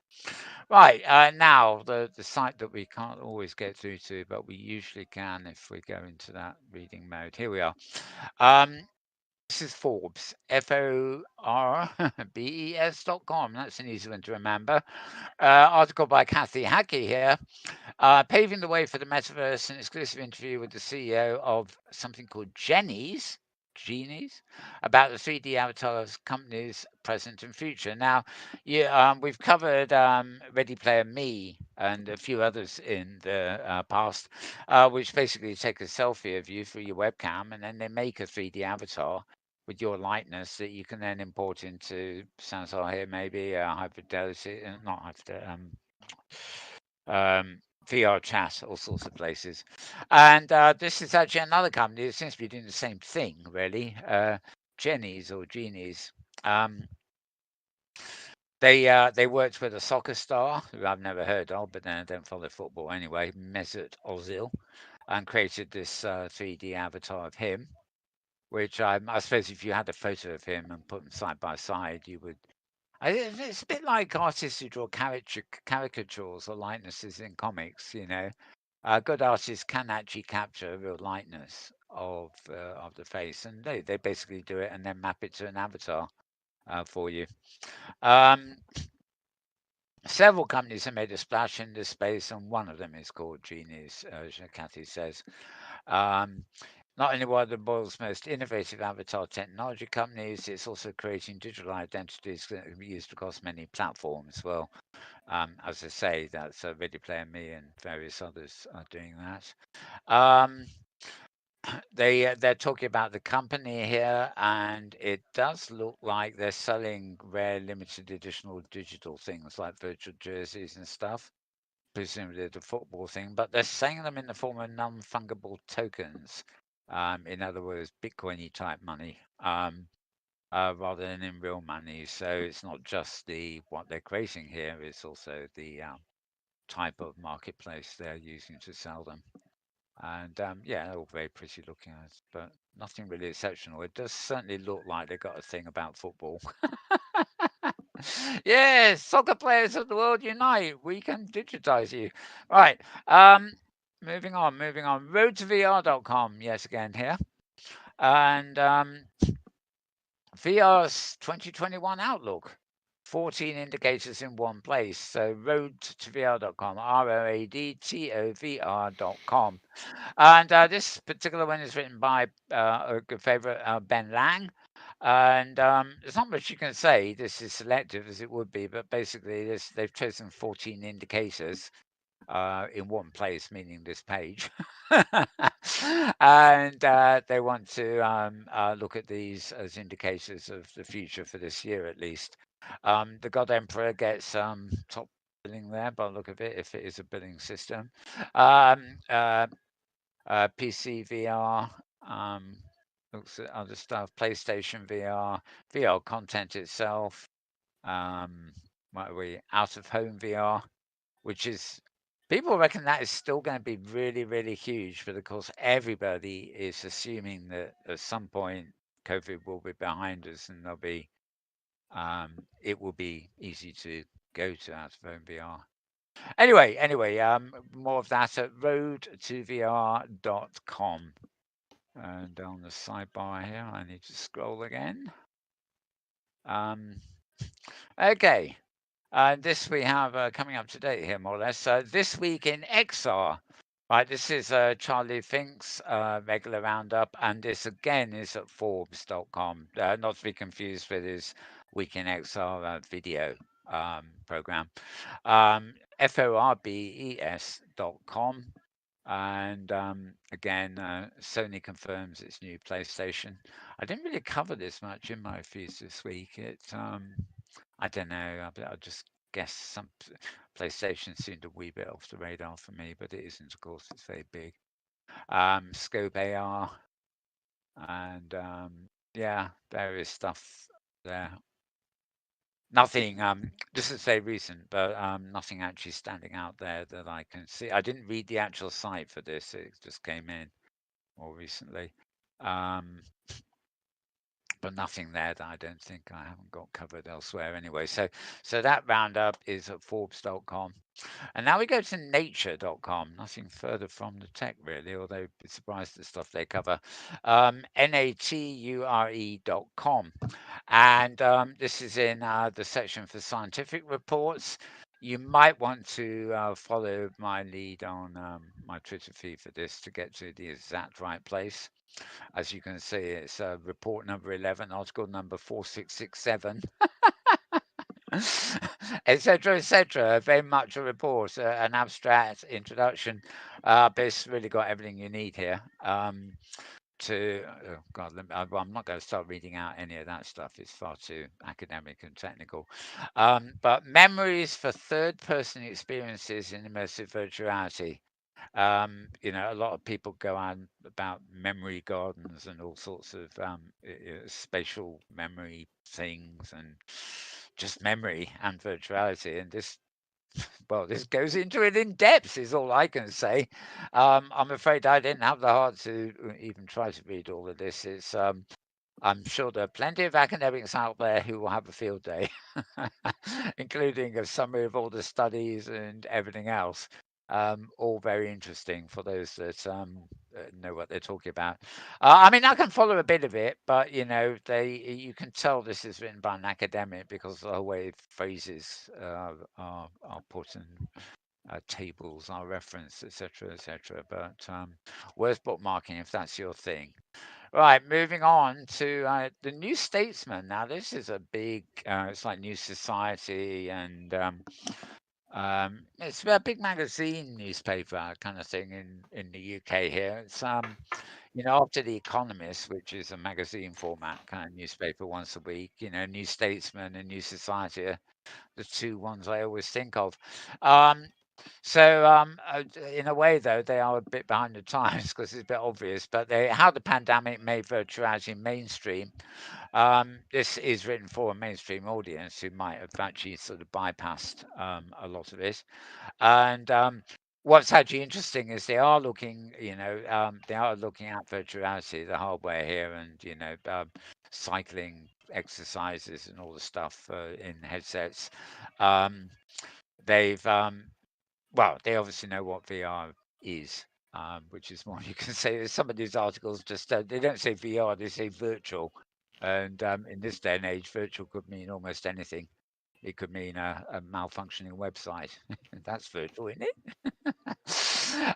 Right, now the site that we can't always get through to, but we usually can if we go into that reading mode. Here we are. This is Forbes, FORBES.com. That's an easy one to remember. Article by Kathy Hackey here, paving the way for the metaverse, an exclusive interview with the CEO of something called Genies, about the 3D avatars companies present and future. Now, we've covered Ready Player Me and a few others in the past, which basically take a selfie of you through your webcam and then they make a 3D avatar with your likeness that you can then import into Sansar here, maybe high fidelity, not high fidelity, VR chat, all sorts of places. And this is actually another company that seems to be doing the same thing, really. Jennies or Genies. Um, they worked with a soccer star who I've never heard of, but then I don't follow football anyway, Mesut Ozil, and created this 3D avatar of him, which I suppose if you had a photo of him and put them side by side, you would. It's a bit like artists who draw caricatures or likenesses in comics. Good artists can actually capture a real likeness of the face, and they basically do it and then map it to an avatar for you. Um, Several companies have made a splash in this space, and one of them is called Genius, as Kathy says. Um, Not only one of the world's most innovative avatar technology companies, it's also creating digital identities that can be used across many platforms. Well, as I say, that's Ready Player Me and various others are doing that. Um, they're talking about the company here, and it does look like they're selling rare limited editional digital things like virtual jerseys and stuff, presumably the football thing, but they're selling them in the form of non-fungible tokens. In other words, Bitcoiny type money, rather than in real money. So it's not just what they're creating here; it's also the type of marketplace they're using to sell them. And yeah, they're all very pretty looking, but nothing really exceptional. It does certainly look like they got a thing about football. Yes, soccer players of the world unite. We can digitize you. Right. Moving on, moving on. Road2VR.com, yes, again here. And VR's 2021 outlook. 14 indicators in one place. So road2VR.com, ROADTOVR.com. And this particular one is written by a good favorite, Ben Lang. And there's not much you can say. This is selective as it would be, but basically they've chosen 14 indicators in one place, meaning this page. And they want to look at these as indicators of the future for this year at least. The God Emperor gets top billing there by the look of it, if it is a billing system. Um, uh, PC VR, looks at other stuff, PlayStation VR, VR content itself, what are we, out of home VR, which is, people reckon that is still going to be really, really huge, but of course, everybody is assuming that at some point COVID will be behind us and it will be easy to go to out of home VR. Anyway, more of that at road2vr.com. And on the sidebar here, I need to scroll again. Okay. This we have coming up to date here, more or less. This week in XR. Right, this is Charlie Fink's regular roundup, and this again is at Forbes.com. Not to be confused with his Week in XR video program. FORBES.com. And again, Sony confirms its new PlayStation. I didn't really cover this much in my feeds this week. I don't know. I just guess some PlayStation seemed a wee bit off the radar for me, but it isn't. Of course, it's very big. Scope AR and yeah, various stuff there. Nothing, just to say recent, but nothing actually standing out there that I can see. I didn't read the actual site for this; it just came in more recently. Um, but nothing there that I don't think I haven't got covered elsewhere anyway. So that roundup is at Forbes.com. And now we go to nature.com. Nothing further from the tech, really, although be surprised at the stuff they cover. Nature.com. And this is in the section for scientific reports. You might want to follow my lead on my Twitter feed for this to get to the exact right place. As you can see, it's report number 11, article number 4667. Etc., etc. Very much a report, an abstract introduction, but it's really got everything you need here to, oh God, well, I'm not going to start reading out any of that stuff. It's far too academic and technical. But memories for third-person experiences in immersive virtual reality. A lot of people go on about memory gardens and all sorts of spatial memory things and just memory and virtuality. And this goes into it in depth, is all I can say. I'm afraid I didn't have the heart to even try to read all of this. I'm sure there are plenty of academics out there who will have a field day, including a summary of all the studies and everything else. All very interesting for those that know what they're talking about. I mean, I can follow a bit of it, but you can tell this is written by an academic because the way phrases are put in tables are referenced, etc., etc. But worth bookmarking if that's your thing. Right, moving on to the New Statesman. Now, this is a big, it's like New Society, and it's a big magazine newspaper kind of thing in the UK here. It's after The Economist, which is a magazine format kind of newspaper once a week. New Statesman and New Society are the two ones I always think of. In a way, though, they are a bit behind the times because it's a bit obvious. But how the pandemic made virtuality mainstream. This is written for a mainstream audience who might have actually sort of bypassed a lot of it. And what's actually interesting is they are looking at virtuality, the hardware here, and cycling exercises and all the stuff in headsets. They've they obviously know what VR is, which is more you can say. Some of these articles just they don't say VR, they say virtual. And in this day and age, virtual could mean almost anything. It could mean a malfunctioning website. That's virtual, isn't it?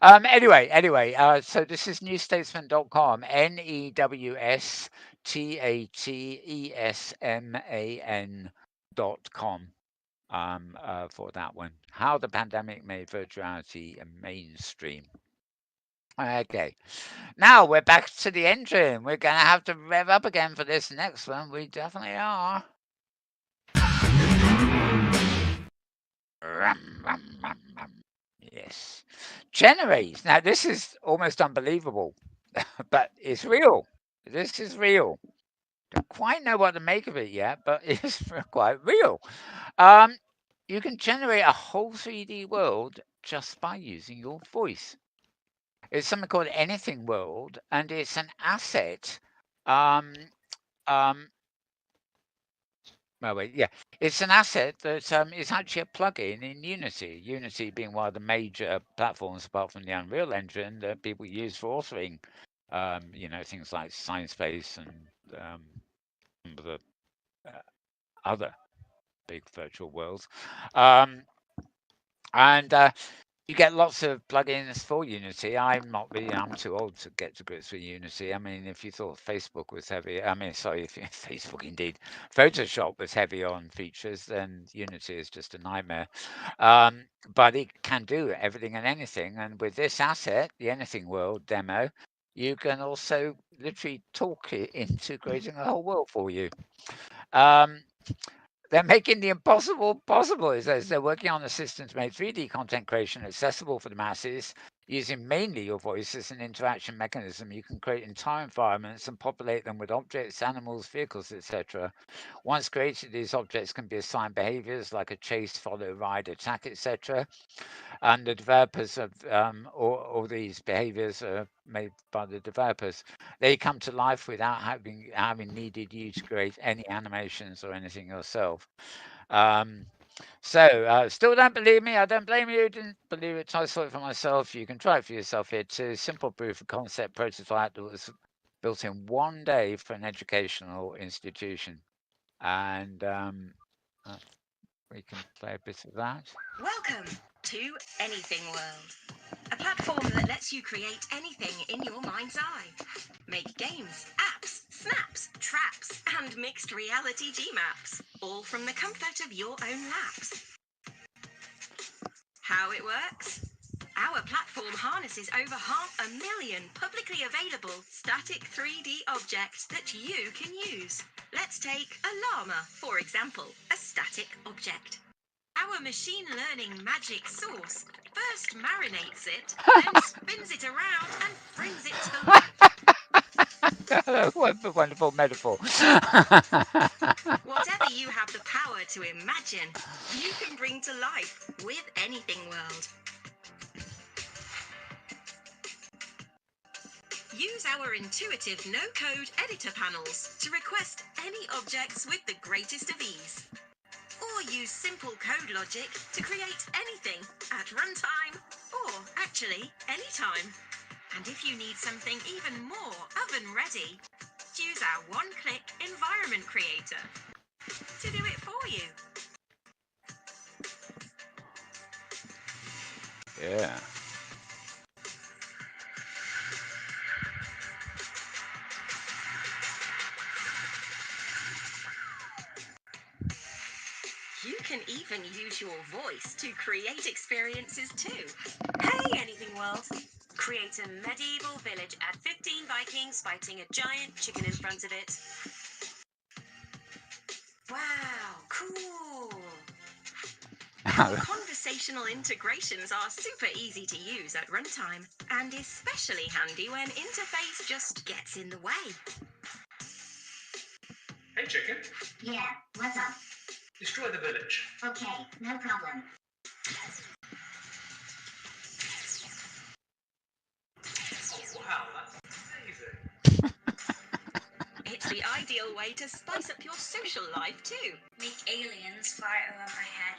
Anyway, so this is newstatesman.com, newstatesman.com. For that one. How the pandemic made virtuality a mainstream. Okay, now we're back to the engine. We're going to have to rev up again for this next one. We definitely are. Yes. Generate. Now, this is almost unbelievable, but it's real. This is real. Don't quite know what to make of it yet, but it's quite real. You can generate a whole 3D world just by using your voice. It's something called Anything World, and it's an asset. Um, um, it's an asset that is actually a plugin in Unity. Unity being one of the major platforms, apart from the Unreal Engine, that people use for authoring. Things like Sciencebase and some of the other big virtual worlds. And you get lots of plugins for Unity. I'm too old to get to grips with Unity. I mean, if you thought Facebook was heavy, if Facebook indeed, Photoshop was heavy on features, then Unity is just a nightmare. But it can do everything and anything. And with this asset, the Anything World demo, you can also literally talk it into creating a whole world for you. They're making the impossible possible. It says they're working on a system to make 3D content creation accessible for the masses using mainly your voice as an interaction mechanism. You can create entire environments and populate them with objects, animals, vehicles, etc. Once created, these objects can be assigned behaviors like a chase, follow, ride, attack, etc. And the developers of all these behaviors are made by the developers. They come to life without having needed you to create any animations or anything yourself. Still don't believe me? I don't blame you. Didn't believe it. I saw it for myself. You can try it for yourself here too. Simple proof of concept prototype that was built in one day for an educational institution. And we can play a bit of that.
Welcome to Anything World, a platform that lets you create anything in your mind's eye. Make games, apps, snaps, traps, and mixed reality G-maps, all from the comfort of your own laps. How it works? Our platform harnesses over 500,000 publicly available static 3D objects that you can use. Let's take a llama, for example, a static object. Our machine learning magic sauce first marinates it, then spins it around and brings it to life.
What a wonderful metaphor.
Whatever you have the power to imagine, you can bring to life with Anything World. Use our intuitive no-code editor panels to request any objects with the greatest of ease. Or use simple code logic to create anything at runtime, or actually anytime. And if you need something even more oven-ready, use our one-click environment creator to do it for you.
Yeah.
You can even use your voice to create experiences too. Hey, Anything World! Create a medieval village at 15 Vikings fighting a giant chicken in front of it. Wow, cool! Our conversational integrations are super easy to use at runtime, and especially handy when interface just gets in the way.
Hey, chicken.
Yeah, what's up?
Destroy the village.
Okay, no problem.
Oh, wow, that's amazing.
It's the ideal way to spice up your social life too.
Make aliens fly over my head.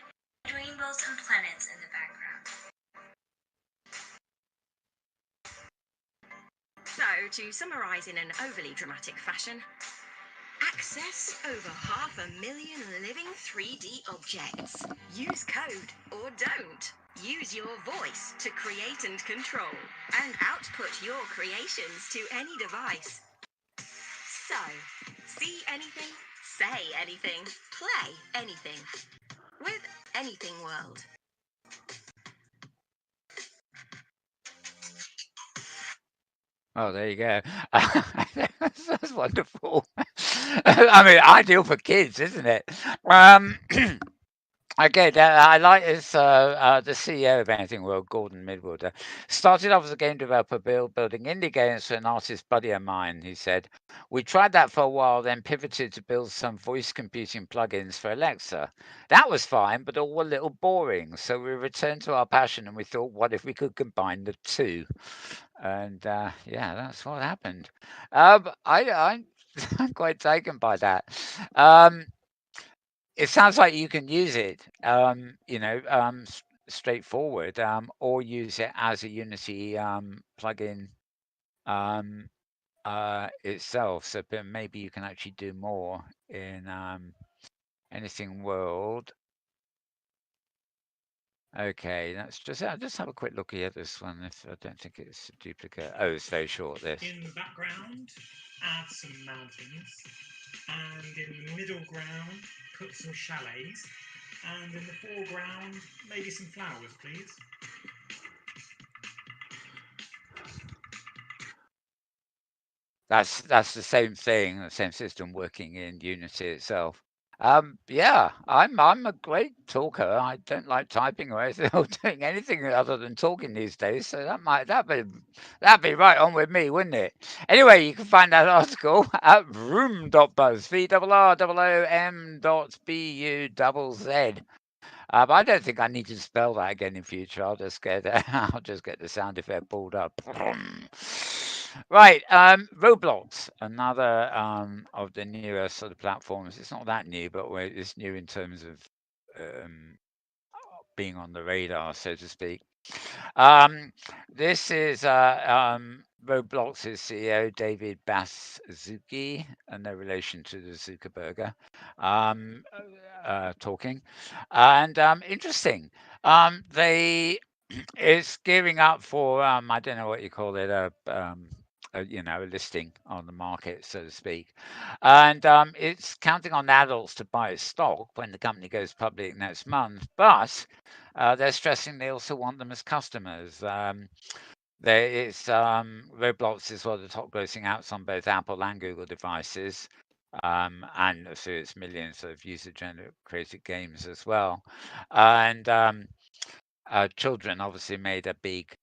Rainbows and planets in the background.
So, to summarise in an overly dramatic fashion, access over 500,000 living 3D objects. Use code or don't. Use your voice to create and control, and output your creations to any device. So, see anything, say anything, play anything. With Anything World.
Oh, there you go. That's wonderful. I mean, ideal for kids, isn't it? Okay, I like this. The CEO of Anything World, Gordon Midwater, started off as a game developer building indie games for an artist buddy of mine. He said, "We tried that for a while, then pivoted to build some voice computing plugins for Alexa. That was fine, but all a little boring. So we returned to our passion, and we thought, what if we could combine the two?" And yeah, that's what happened. I'm quite taken by that. It sounds like you can use it, straightforward, or use it as a Unity plugin itself. So, but maybe you can actually do more in Anything World. Okay, I'll just have a quick look here at this one. If I don't think it's a duplicate. Oh, it's very short. This.
In the background, add some mountains. And in the middle ground, put some chalets. And in the foreground, maybe some flowers, please.
That's the same thing, the same system working in Unity itself. Yeah, I'm a great talker. I don't like typing or anything or doing anything other than talking these days. So that'd be right on with me, wouldn't it? Anyway, you can find that article at vroom.buzz, VRROM.BUZZ. But I don't think I need to spell that again in future. I'll just get the sound effect pulled up. Right, Roblox, another of the newer sort of platforms. It's not that new, but it's new in terms of being on the radar, so to speak. This is Roblox's CEO, David Baszucki, and no relation to the Zuckerberger, talking. And interesting. They it's gearing up for I don't know what you call it, a listing on the market, so to speak. And it's counting on adults to buy its stock when the company goes public next month. But they're stressing they also want them as customers. Roblox is one of the top grossing apps on both Apple and Google devices. And so it's millions of user-created games as well. And children obviously made a big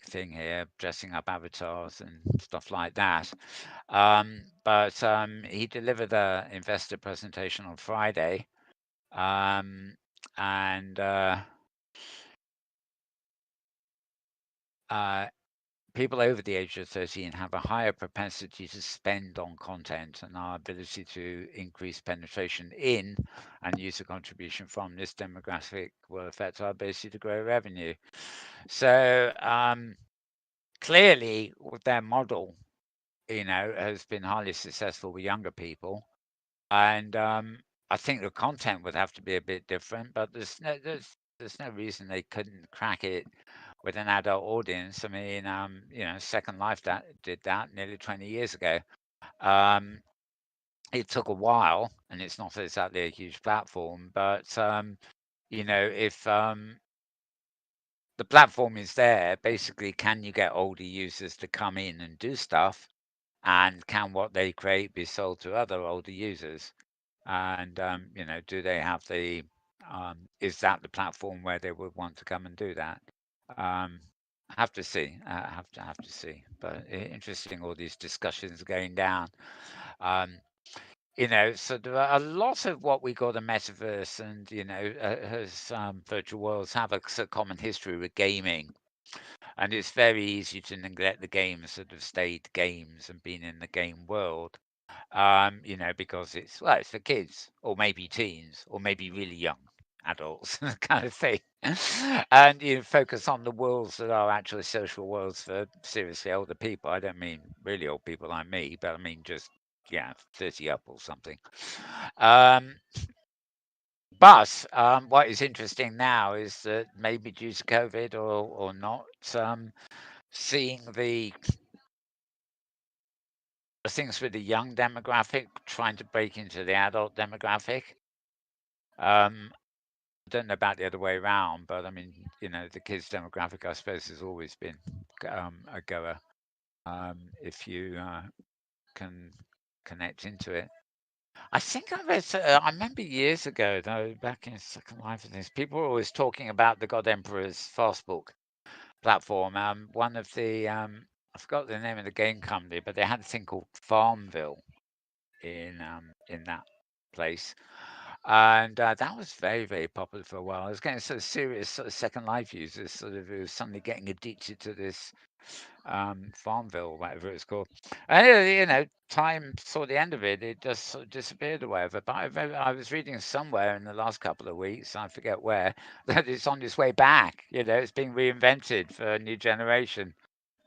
thing here, dressing up avatars and stuff like that. But he delivered an investor presentation on Friday, and people over the age of 13 have a higher propensity to spend on content, and our ability to increase penetration in and user contribution from this demographic will affect our ability to grow revenue. So clearly, their model, has been highly successful with younger people, and I think the content would have to be a bit different, but there's no reason they couldn't crack it with an adult audience. I mean, Second Life did that nearly 20 years ago. It took a while, and it's not exactly a huge platform, but if the platform is there, basically, can you get older users to come in and do stuff, and can what they create be sold to other older users? And do they have is that the platform where they would want to come and do that? Have to see. Have to see. But interesting, all these discussions going down. So there are a lot of what we call the metaverse, and has virtual worlds have a common history with gaming, and it's very easy to neglect the games that have stayed games and been in the game world. Because it's for kids or maybe teens or maybe really young adults, kind of thing. And focus on the worlds that are actually social worlds for seriously older people. I don't mean really old people like me, but I mean just 30 up or something. But what is interesting now is that maybe due to COVID or not, seeing the things with the young demographic trying to break into the adult demographic. I don't know about the other way around, but I mean, the kids demographic, I suppose, has always been a goer if you can connect into it. I think I remember years ago, though, back in Second Life and things, people were always talking about the God Emperor's Fastbook platform. One of the, I forgot the name of the game company, but they had a thing called Farmville in that place, and that was very, very popular for a while. I was getting sort of serious sort of Second Life users sort of who were suddenly getting addicted to this Farmville, whatever it's called. And time saw the end of it. It just sort of disappeared or whatever. But I was reading somewhere in the last couple of weeks, I forget where, that it's on its way back. It's being reinvented for a new generation,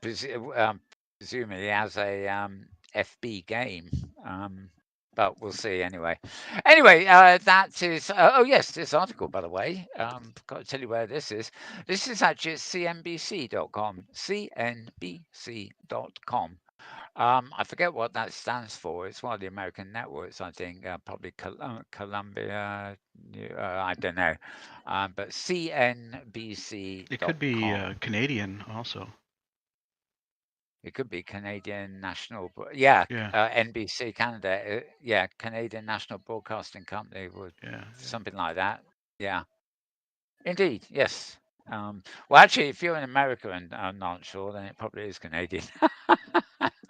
presumably as a FB game. But we'll see anyway. Anyway, that is. Oh yes, this article, by the way. Got to tell you where this is. This is actually at cnbc.com. cnbc.com. I forget what that stands for. It's one of the American networks, I think. Probably Columbia. I don't know. But cnbc.com.
It could be Canadian also.
It could be Canadian National,
Yeah.
NBC Canada, Canadian National Broadcasting Company, would something like that. Yeah, indeed, yes. Well, actually, if you're in America and I'm not sure, then it probably is Canadian.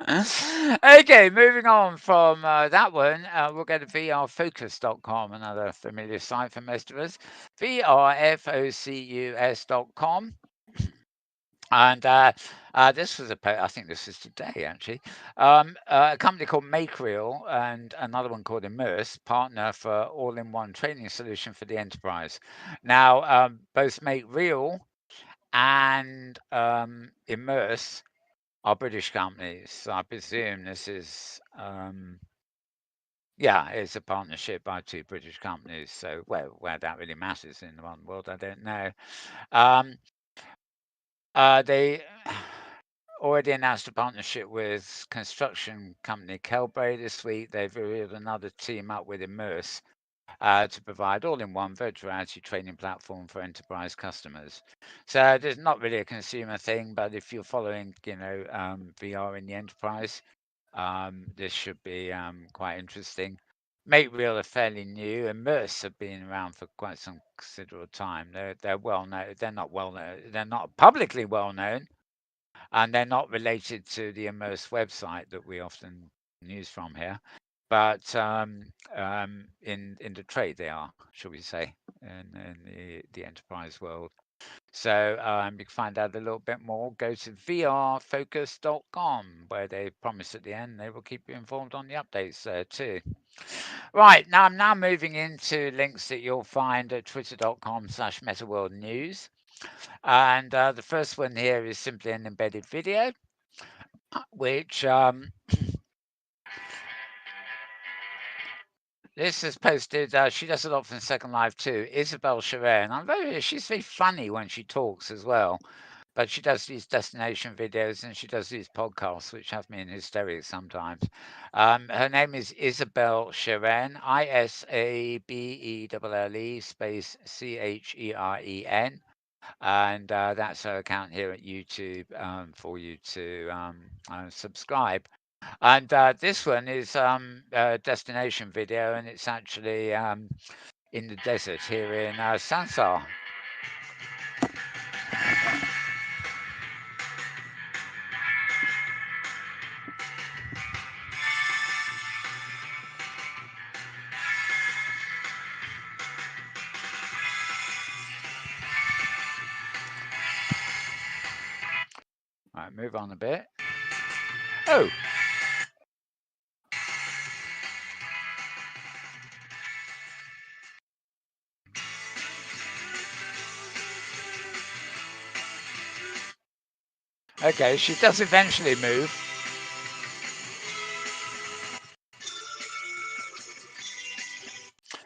Okay, moving on from that one, we'll go to vrfocus.com, another familiar site for most of us. vrfocus.com. And this was I think this is today, actually. A company called MakeReal and another one called Immerse partner for all-in-one training solution for the enterprise. Now, both MakeReal and Immerse are British companies. So I presume this is, it's a partnership by two British companies. So where that really matters in the modern world, I don't know. They already announced a partnership with construction company Kelbray this week. They've revealed another team up with Immerse to provide all-in-one virtual reality training platform for enterprise customers. So there's not really a consumer thing, but if you're following, VR in the enterprise, this should be quite interesting. Make Real are fairly new. Immerse have been around for quite some considerable time. They're well known. They're not well known. They're not publicly well known, and they're not related to the Immerse website that we often news from here. But in the trade, they are, shall we say, in the enterprise world. So you can find out a little bit more. Go to vrfocus.com, where they promise at the end they will keep you informed on the updates there too. Right, now I'm now moving into links that you'll find at twitter.com/metaworldnews. And the first one here is simply an embedded video, which this is posted. She does a lot from Second Life too. Isabel Sharon. She's very funny when she talks as well. But she does these destination videos and she does these podcasts, which have me in hysterics sometimes. Her name is Isabel Cheren, ISABELLE space CHEREN. And that's her account here at YouTube for you to subscribe. And this one is a destination video, and it's actually in the desert here in Sansar. All right, move on a bit. Oh. Okay, she does eventually move.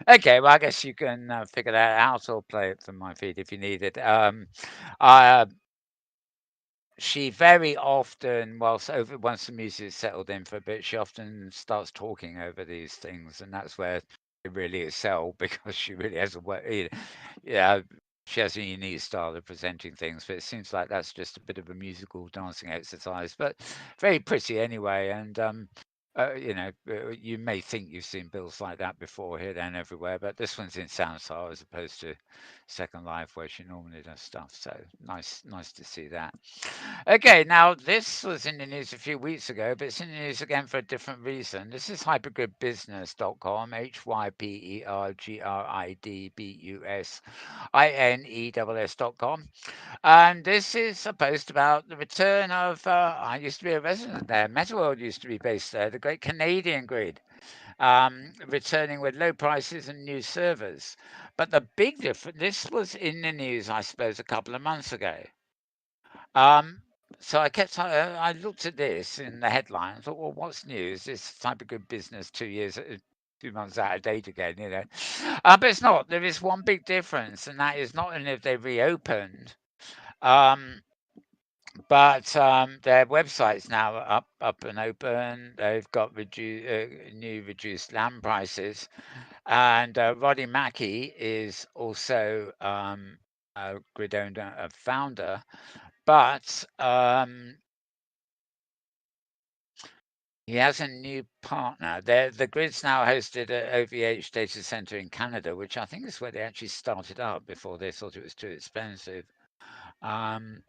Okay, well, I guess you can figure that out or play it from my feed if you need it. She very often, once the music is settled in for a bit, she often starts talking over these things, and that's where it really excel because she really has a way. Yeah, she has a unique style of presenting things, but it seems like that's just a bit of a musical dancing exercise, but very pretty anyway. And you may think you've seen bills like that before here, there, and everywhere, but this one's in Soundstar as opposed to Second Life, where she normally does stuff. So nice to see that. Okay, now this was in the news a few weeks ago, but it's in the news again for a different reason. This is hypergridbusiness.com, hypergridbusiness.com. And this is a post about the return of, I used to be a resident there, Metaworld used to be based there, the great Canadian grid, returning with low prices and new servers. But the big difference, this was in the news, I suppose, a couple of months ago. So I looked at this in the headline and thought, well, what's news? This type of good business 2 months out of date again. But it's not. There is one big difference, and that is not only have they reopened, but their website's now up and open. They've got new reduced land prices, and Roddy Mackey is also a grid owner, a founder, but he has a new partner. The grid's now hosted at OVH data center in Canada, which I think is where they actually started up before they thought it was too expensive. Right.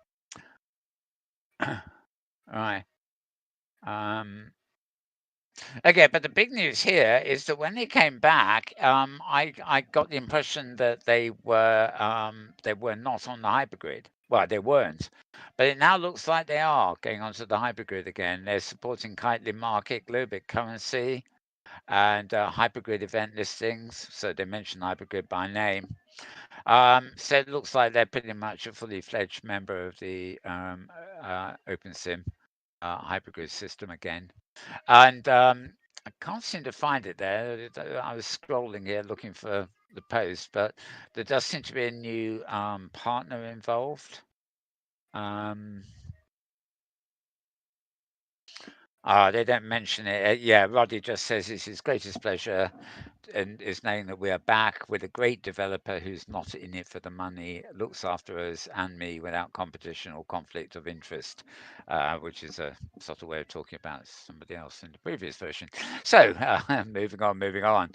Okay, but the big news here is that when they came back, I got the impression that they were not on the hypergrid. Well, they weren't, but it now looks like they are going onto the hypergrid again. They're supporting Kitely Market, Globit Currency, and hypergrid event listings. So they mentioned hypergrid by name. So it looks like they're pretty much a fully fledged member of the OpenSim hypergrid system again. And I can't seem to find it there. I was scrolling here looking for the post, but there does seem to be a new partner involved. They don't mention it. Yeah, Roddy just says it's his greatest pleasure and is knowing that we are back with a great developer who's not in it for the money, looks after us and me without competition or conflict of interest, which is a sort of way of talking about somebody else in the previous version. So, moving on, moving on.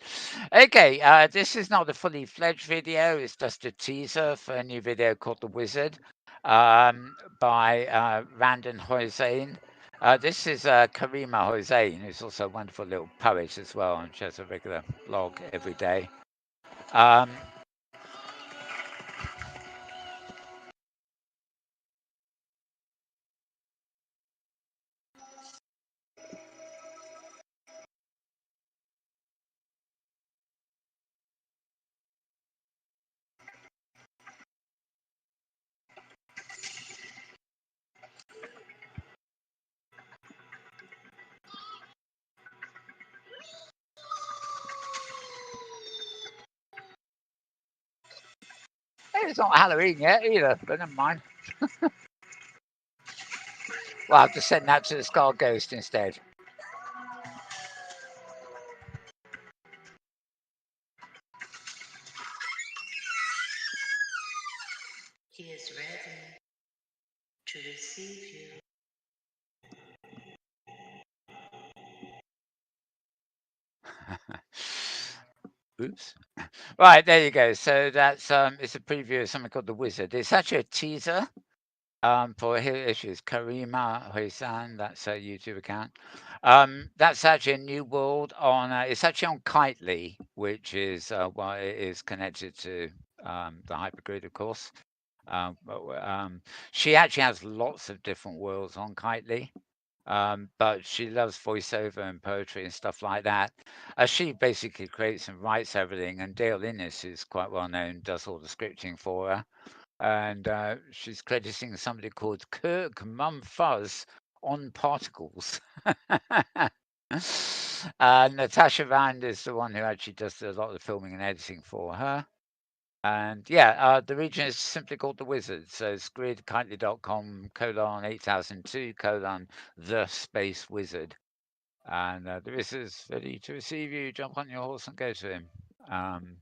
Okay, this is not a fully fledged video. It's just a teaser for a new video called The Wizard by Randon Hossein. This is Karima Hossein, who's also a wonderful little poet as well, and she has a regular blog every day. It's not Halloween yet either, but never mind. Well, I'll just send that to the Skull Ghost instead.
He is ready to receive you.
Oops. Right, there you go. So that's it's a preview of something called The Wizard. It's actually a teaser for here issues. Karima Hoisan, that's her YouTube account. That's actually a new world on. It's actually on Kitely, which is well, it is connected to the hypergrid, of course. She actually has lots of different worlds on Kitely. But she loves voiceover and poetry and stuff like that. She basically creates and writes everything, and Dale Innes, who's quite well known, does all the scripting for her. And she's crediting somebody called Kirk Mumfuzz on Particles. Natasha Rand is the one who actually does a lot of the filming and editing for her. And yeah, the region is simply called The Wizard. So it's gridkindly.com :8002 :the space wizard. And the wizard's ready to receive you. Jump on your horse and go to him. And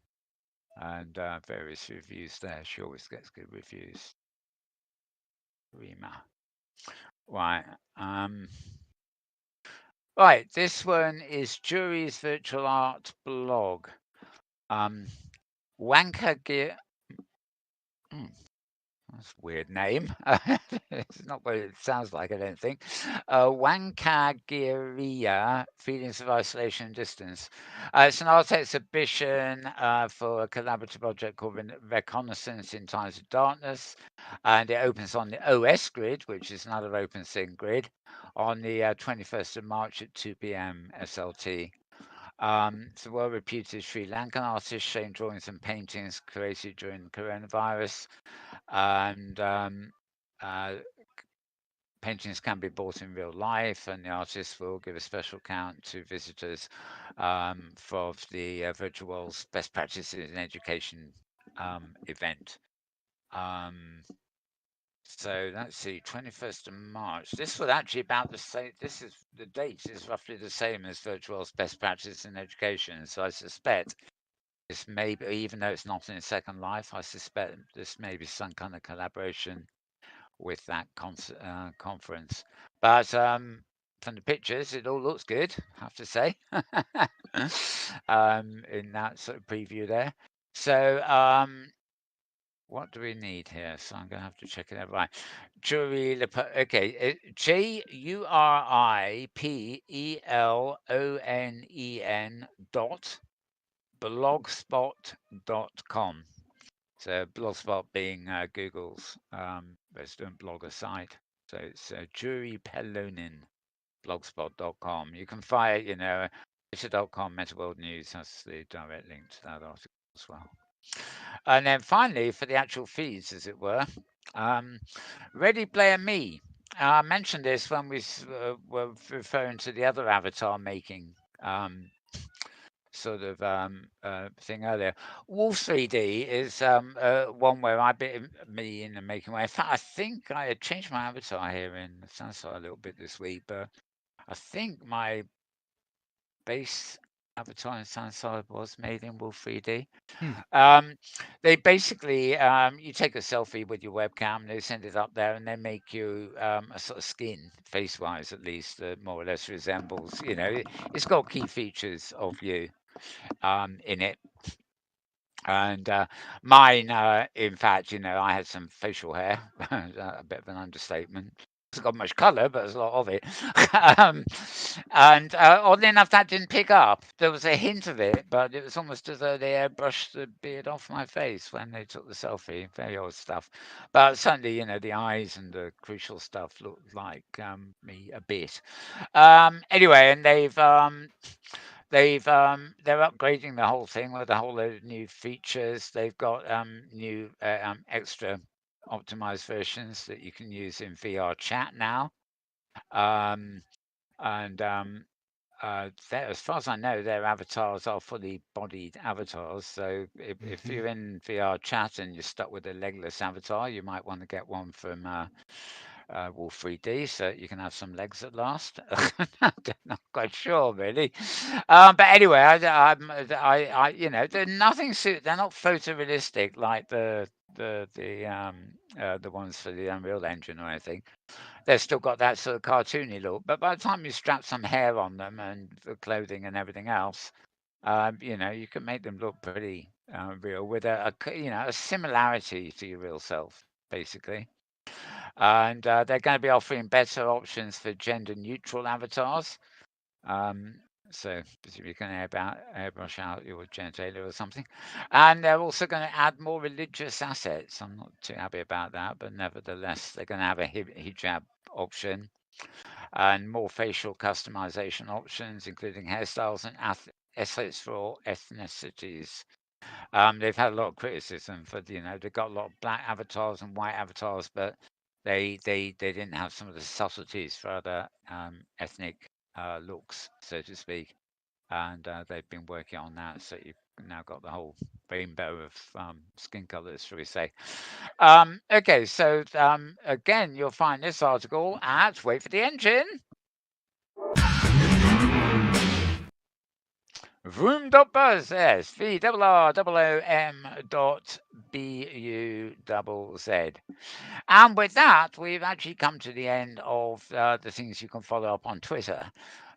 various reviews there. She always gets good reviews. Rima. Right. Right. This one is Jury's Virtual Art blog. Wanker Gear. That's a weird name. It's not what it sounds like, I don't think. Wankagiria, Feelings of Isolation and Distance. It's an art exhibition for a collaborative project called Reconnaissance in Times of Darkness. And it opens on the OS grid, which is another OpenSyn grid, on the 21st of March at 2 p.m. SLT. It's a well-reputed Sri Lankan artist showing drawings and paintings created during the coronavirus. And paintings can be bought in real life, and the artist will give a special count to visitors for the Virtual World's Best Practices in Education event. So let's see, 21st of March. This was actually about the same. This is the date is roughly the same as Virtual World's Best Practices in Education. So I suspect this may be, even though it's not in Second Life, I suspect this may be some kind of collaboration with that conference. But from the pictures, it all looks good, I have to say, in that sort of preview there. So what do we need here? So I'm going to have to check it out. Right. Jury, okay. JURIPELONEN .blogspot.com. So Blogspot being Google's resident blogger site. So it's Jury Pelonin, blogspot.com. You can find, twitter.com, Metaworld News. That's the direct link to that article as well. And then finally, for the actual feeds, as it were, Ready Player Me. I mentioned this when we were referring to the other avatar making sort of thing earlier. Wolf 3D is one where I bit me in the making way. In fact, I think I had changed my avatar here in Sunset a little bit this week, but I think my base avatar in Sunside was made in Wolf 3D. They basically, you take a selfie with your webcam, they send it up there, and they make you a sort of skin, face-wise at least, that more or less resembles, it's got key features of you in it. And mine, in fact, I had some facial hair, a bit of an understatement. It's got much colour, but there's a lot of it. And oddly enough, that didn't pick up. There was a hint of it, but it was almost as though they airbrushed the beard off my face when they took the selfie. Very odd stuff. But certainly, the eyes and the crucial stuff looked like me a bit. Anyway, and they're upgrading the whole thing with a whole load of new features. They've got new extra optimized versions that you can use in VR chat now. And as far as I know, their avatars are fully bodied avatars. So if you're in VR chat and you're stuck with a legless avatar, you might want to get one from Wolf 3D so you can have some legs at last. I'm not quite sure, really. But anyway, they're nothing. They're not photorealistic like the ones for the Unreal Engine or anything. They've still got that sort of cartoony look, but by the time you strap some hair on them and the clothing and everything else, you can make them look pretty real with a similarity to your real self, basically. And they're going to be offering better options for gender-neutral avatars. So presumably you can airbrush out your genitalia or something. And they're also going to add more religious assets. I'm not too happy about that, but nevertheless, they're going to have a hijab option and more facial customization options, including hairstyles and assets for all ethnicities. They've had a lot of criticism for, they've got a lot of black avatars and white avatars, but they didn't have some of the subtleties for other ethnic looks, so to speak. And they've been working on that, so you've now got the whole rainbow of skin colors, shall we say. Okay, so again, you'll find this article at, wait for the engine, Vroom.buzz, yes, VRROOM.BUZZ. And with that, we've actually come to the end of the things you can follow up on Twitter.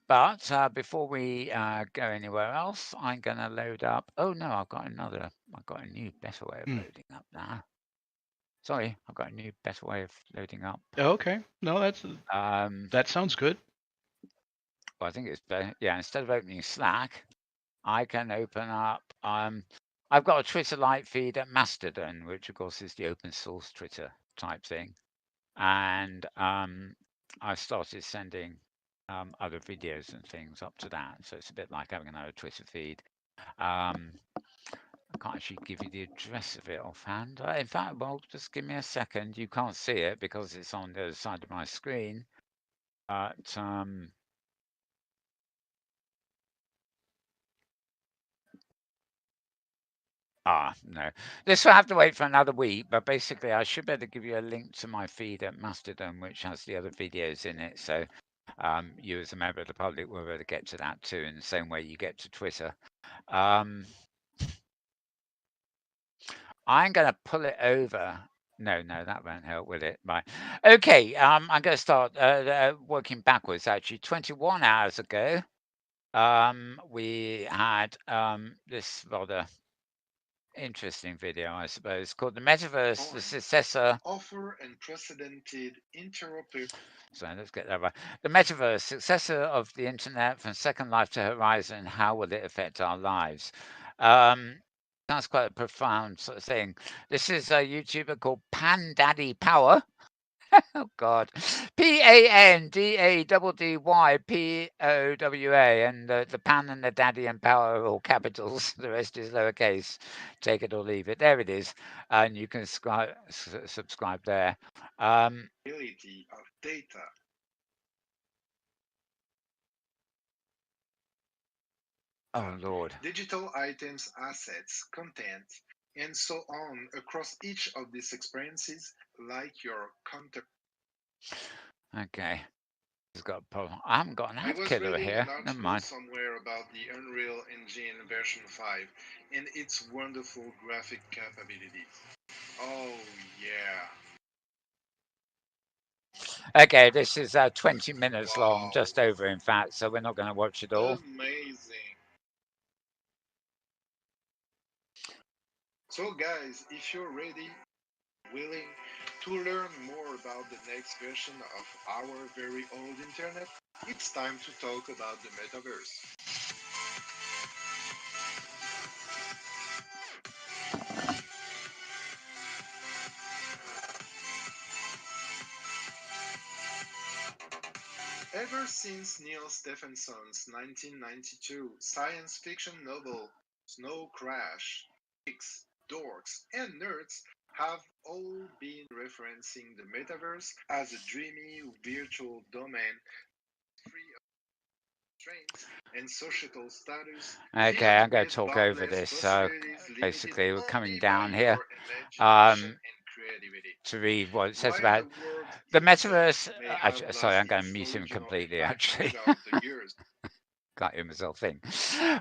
But before we go anywhere else, I'm going to load up. Oh no, I've got a new, better way of loading up now. Sorry, I've got a new, better way of loading up.
Okay, no, that sounds good.
Well, I think it's better. Yeah, instead of opening Slack, I can open up. I've got a Twitter Lite feed at Mastodon, which of course is the open source Twitter type thing, and I started sending other videos and things up to that. So it's a bit like having another Twitter feed. I can't actually give you the address of it offhand. In fact, well, just give me a second. You can't see it because it's on the other side of my screen. No. This will have to wait for another week, but basically I should be able to give you a link to my feed at Mastodon, which has the other videos in it. So you as a member of the public will be able to get to that too, in the same way you get to Twitter. I'm going to pull it over. No, that won't help, will it? Right. Okay, I'm going to start working backwards, actually. 21 hours ago, we had this rather interesting video, I suppose, called The Metaverse, the successor.
Offer unprecedented interoperability.
So let's get that right. The Metaverse, successor of the internet from Second Life to Horizon, how will it affect our lives? That's quite a profound sort of thing. This is a YouTuber called Pan Daddy Power. Oh God, PANDADDYPOWA, and the pan and the daddy and power are all capitals. The rest is lowercase. Take it or leave it. There it is, and you can subscribe there.
Of data.
Oh Lord.
Digital items, assets, content, and so on across each of these experiences, like your contact.
Okay. has got a problem. I haven't got an
I
ad
was
killer
reading
here.
an
Never
article
mind.
somewhere about the Unreal Engine version 5 and its wonderful graphic capabilities. Oh, yeah.
Okay, this is 20 minutes long,
Wow.
just over, in fact, so we're not going to watch it all.
Amazing. So, guys, if you're ready, willing to learn more about the next version of our very old internet, it's time to talk about the metaverse. Ever since Neil Stephenson's 1992 science fiction novel Snow Crash, geeks, dorks, and nerds have all been referencing the metaverse as a dreamy virtual domain free of constraints and societal status,
Okay, I'm
filled
going to
with
talk over
boundless
this.
possibilities limited
Basically, we're coming
only by
down here
your imagination and creativity.
to read what it says
While
about
the world
the
itself
metaverse.
may have
Sorry,
lost
I'm going to
its
mute him
original
completely,
impact
actually.
throughout the years,
Can't hear myself think.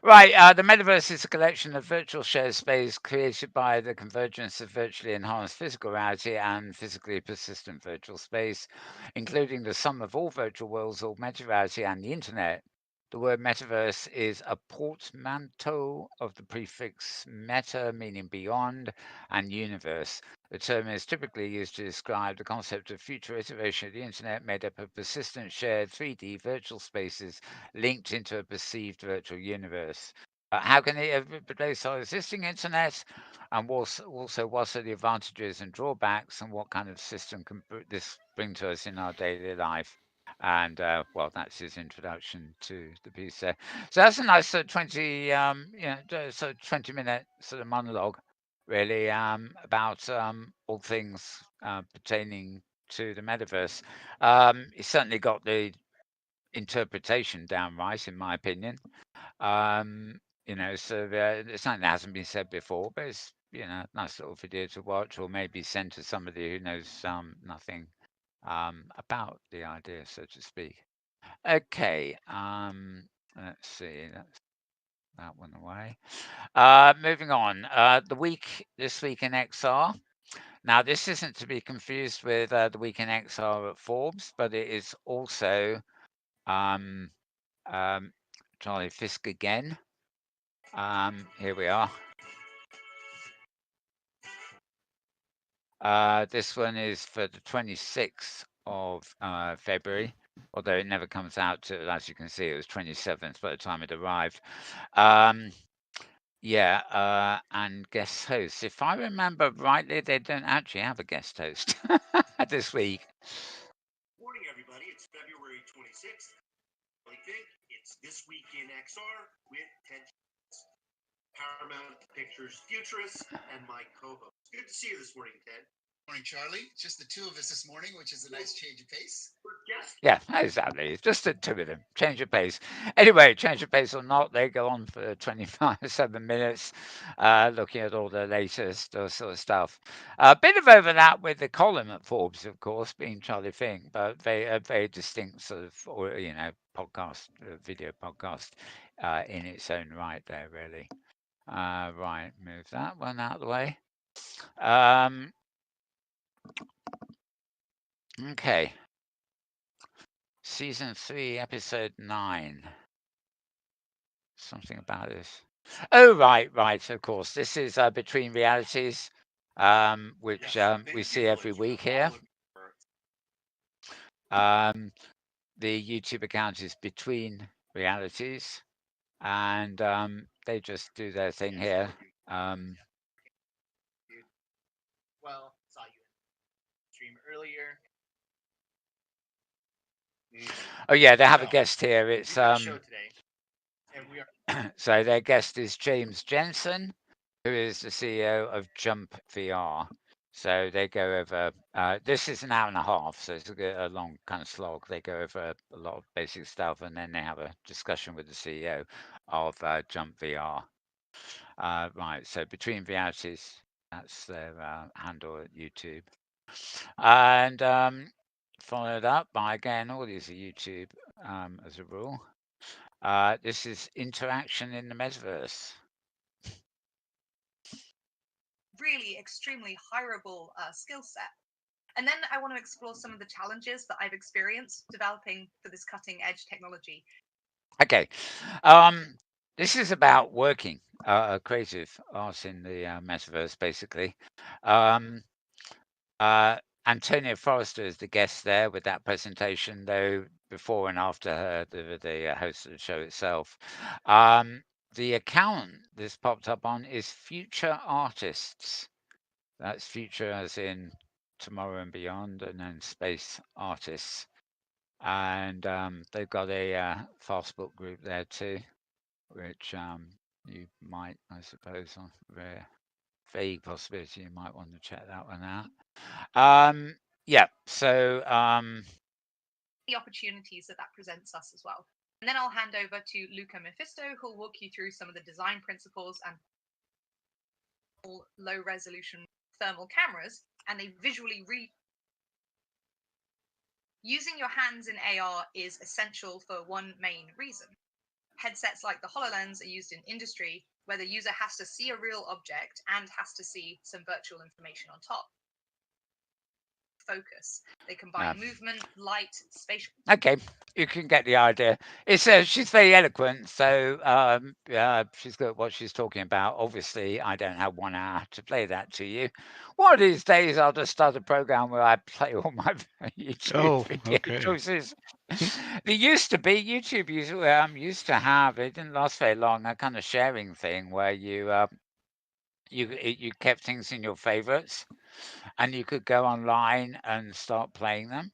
Right, the metaverse is a collection of virtual shared space created by the convergence of virtually enhanced physical reality and physically persistent virtual space, including the sum of all virtual worlds, augmented reality, and the internet. The word metaverse is a portmanteau of the prefix meta, meaning beyond, and universe. The term is typically used to describe the concept of future iteration of the internet made up of persistent shared 3D virtual spaces linked into a perceived virtual universe. How can it replace our existing internet? And also, what are the advantages and drawbacks, and what kind of system can this bring to us in our daily life? And well, that's his introduction to the piece there. So that's a nice 20-minute sort of monologue, really, about all things pertaining to the metaverse. He certainly got the interpretation down right, in my opinion. So it's something that hasn't been said before, but it's nice little video to watch, or maybe send to somebody who knows nothing about the idea, so to speak. Okay, let's see, that's that one away. Moving on, this week in XR. Now, this isn't to be confused with the week in XR at Forbes, but it is also um, um, Charlie Fisk again. Here we are. This one is for the 26th of February, although it never comes out to, as you can see, it was 27th by the time it arrived. And guest hosts. If I remember rightly, they don't actually have a guest host this week.
Morning, everybody. It's February 26th. I think it's This Week in XR with Ted, Paramount Pictures futurist, and my co-host. Good to see you this morning, Ted.
Morning, Charlie. Just the two of us this morning, which is a nice change of pace.
Yeah, exactly. It's just the two of them. Change of pace. Anyway, change of pace or not, they go on for 7 minutes, looking at all the latest sort of stuff. A bit of overlap with the column at Forbes, of course, being Charlie Fink, but very distinct sort of, podcast, video podcast in its own right there, really. Right, move that one out of the way. Okay. Season 3, episode 9. Something about this. Oh, right. Of course. This is Between Realities, which we see every week here. The YouTube account is Between Realities, and they just do their thing here.
Saw you stream earlier.
Oh yeah, they have a guest here. It's
show today, and we are.
So their guest is James Jensen, who is the CEO of Jump VR. So they go over. This is an hour and a half, so it's a long kind of slog. They go over a lot of basic stuff, and then they have a discussion with the CEO of Jump VR. Right. So Between Realities, that's their handle at YouTube, and followed up by, again, all these are YouTube as a rule. This is interaction in the metaverse.
Really extremely hireable skill set. And then I want to explore some of the challenges that I've experienced developing for this cutting edge technology.
Okay. This is about working creative art in the metaverse, basically. Antonia Forrester is the guest there with that presentation, though before and after her, the host of the show itself. The account this popped up on is Future Artists. That's future as in tomorrow and beyond, and then space artists. And they've got a Facebook group there too, which you might, I suppose, on very vague possibility, you might want to check that one out. Yeah, so
the opportunities that presents us as well. And then I'll hand over to Luca Mephisto, who'll walk you through some of the design principles and low resolution thermal cameras, and they visually read. Using your hands in AR is essential for one main reason. Headsets like the HoloLens are used in industry where the user has to see a real object and has to see some virtual information on top. Focus. They combine movement, light, spatial.
Okay, you can get the idea. It's she's very eloquent, so she's got what she's talking about. Obviously, I don't have 1 hour to play that to you. One of these days, I'll just start a program where I play all my YouTube video choices. There used to be YouTube used to have, it didn't last very long, a kind of sharing thing where you kept things in your favorites, and you could go online and start playing them,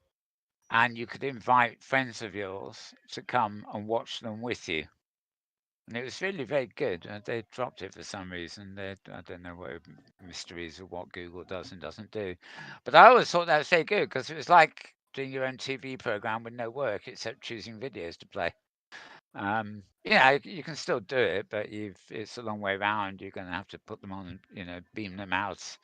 and you could invite friends of yours to come and watch them with you. And it was really very good. They dropped it for some reason. I don't know what mysteries of what Google does and doesn't do. But I always thought that was very good because it was like doing your own TV program with no work except choosing videos to play. Yeah, you can still do it, but it's a long way around. You're going to have to put them on, beam them out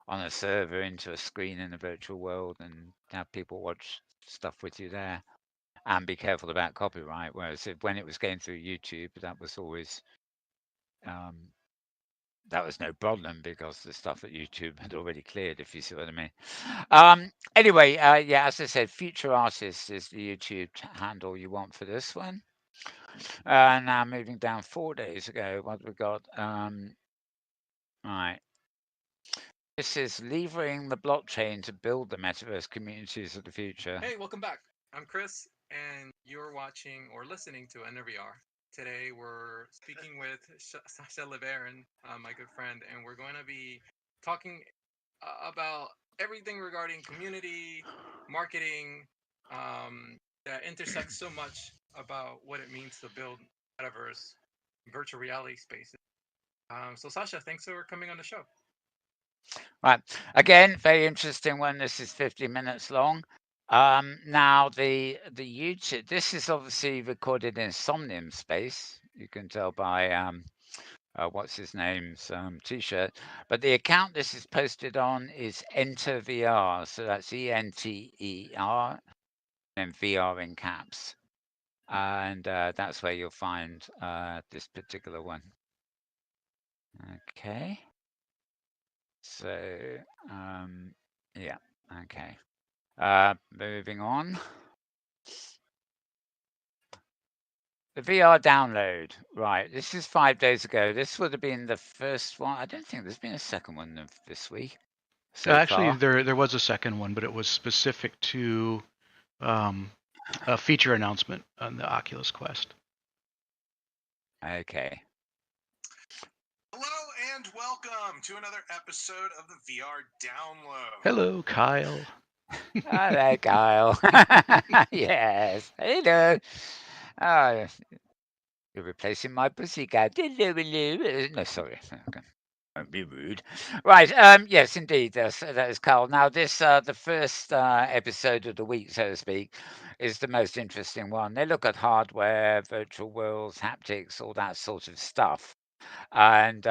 on a server into a screen in the virtual world and have people watch stuff with you there. And be careful about copyright. Whereas when it was going through YouTube, that was always that was no problem because the stuff that YouTube had already cleared, if you see what I mean. Anyway, yeah, as I said, Future Artists is the YouTube handle you want for this one. Now moving down 4 days ago, what we got? Right. This is levering the blockchain to build the metaverse communities of the future.
Hey, welcome back. I'm Chris, and you're watching or listening to NVR. Today, we're speaking with Sasha Leverin, my good friend, and we're going to be talking about everything regarding community, marketing, that intersects so much about what it means to build metaverse, virtual reality spaces. So, Sasha, thanks for coming on the show.
Right. Again, very interesting one. This is 50 minutes long. Now the YouTube, this is obviously recorded in Somnium space. You can tell by what's his name's t-shirt. But the account this is posted on is Enter VR. So that's ENTER and VR in caps. And that's where you'll find this particular one. Okay. So, yeah, okay. Moving on. The VR download. Right, this is 5 days ago. This would have been the first one. I don't think there's been a second one of this week. So
Actually,
far.
there was a second one, but it was specific to a feature announcement on the Oculus Quest.
Okay.
Hello and welcome to another episode of the VR Download.
Hello, Kyle.
Hello, Kyle. Yes. Hello. Oh, you're replacing my pussycat. No, sorry. Okay. Don't be rude. Right. Yes, indeed. That is Kyle. Now, this the first episode of the week, so to speak, is the most interesting one. They look at hardware, virtual worlds, haptics, all that sort of stuff, and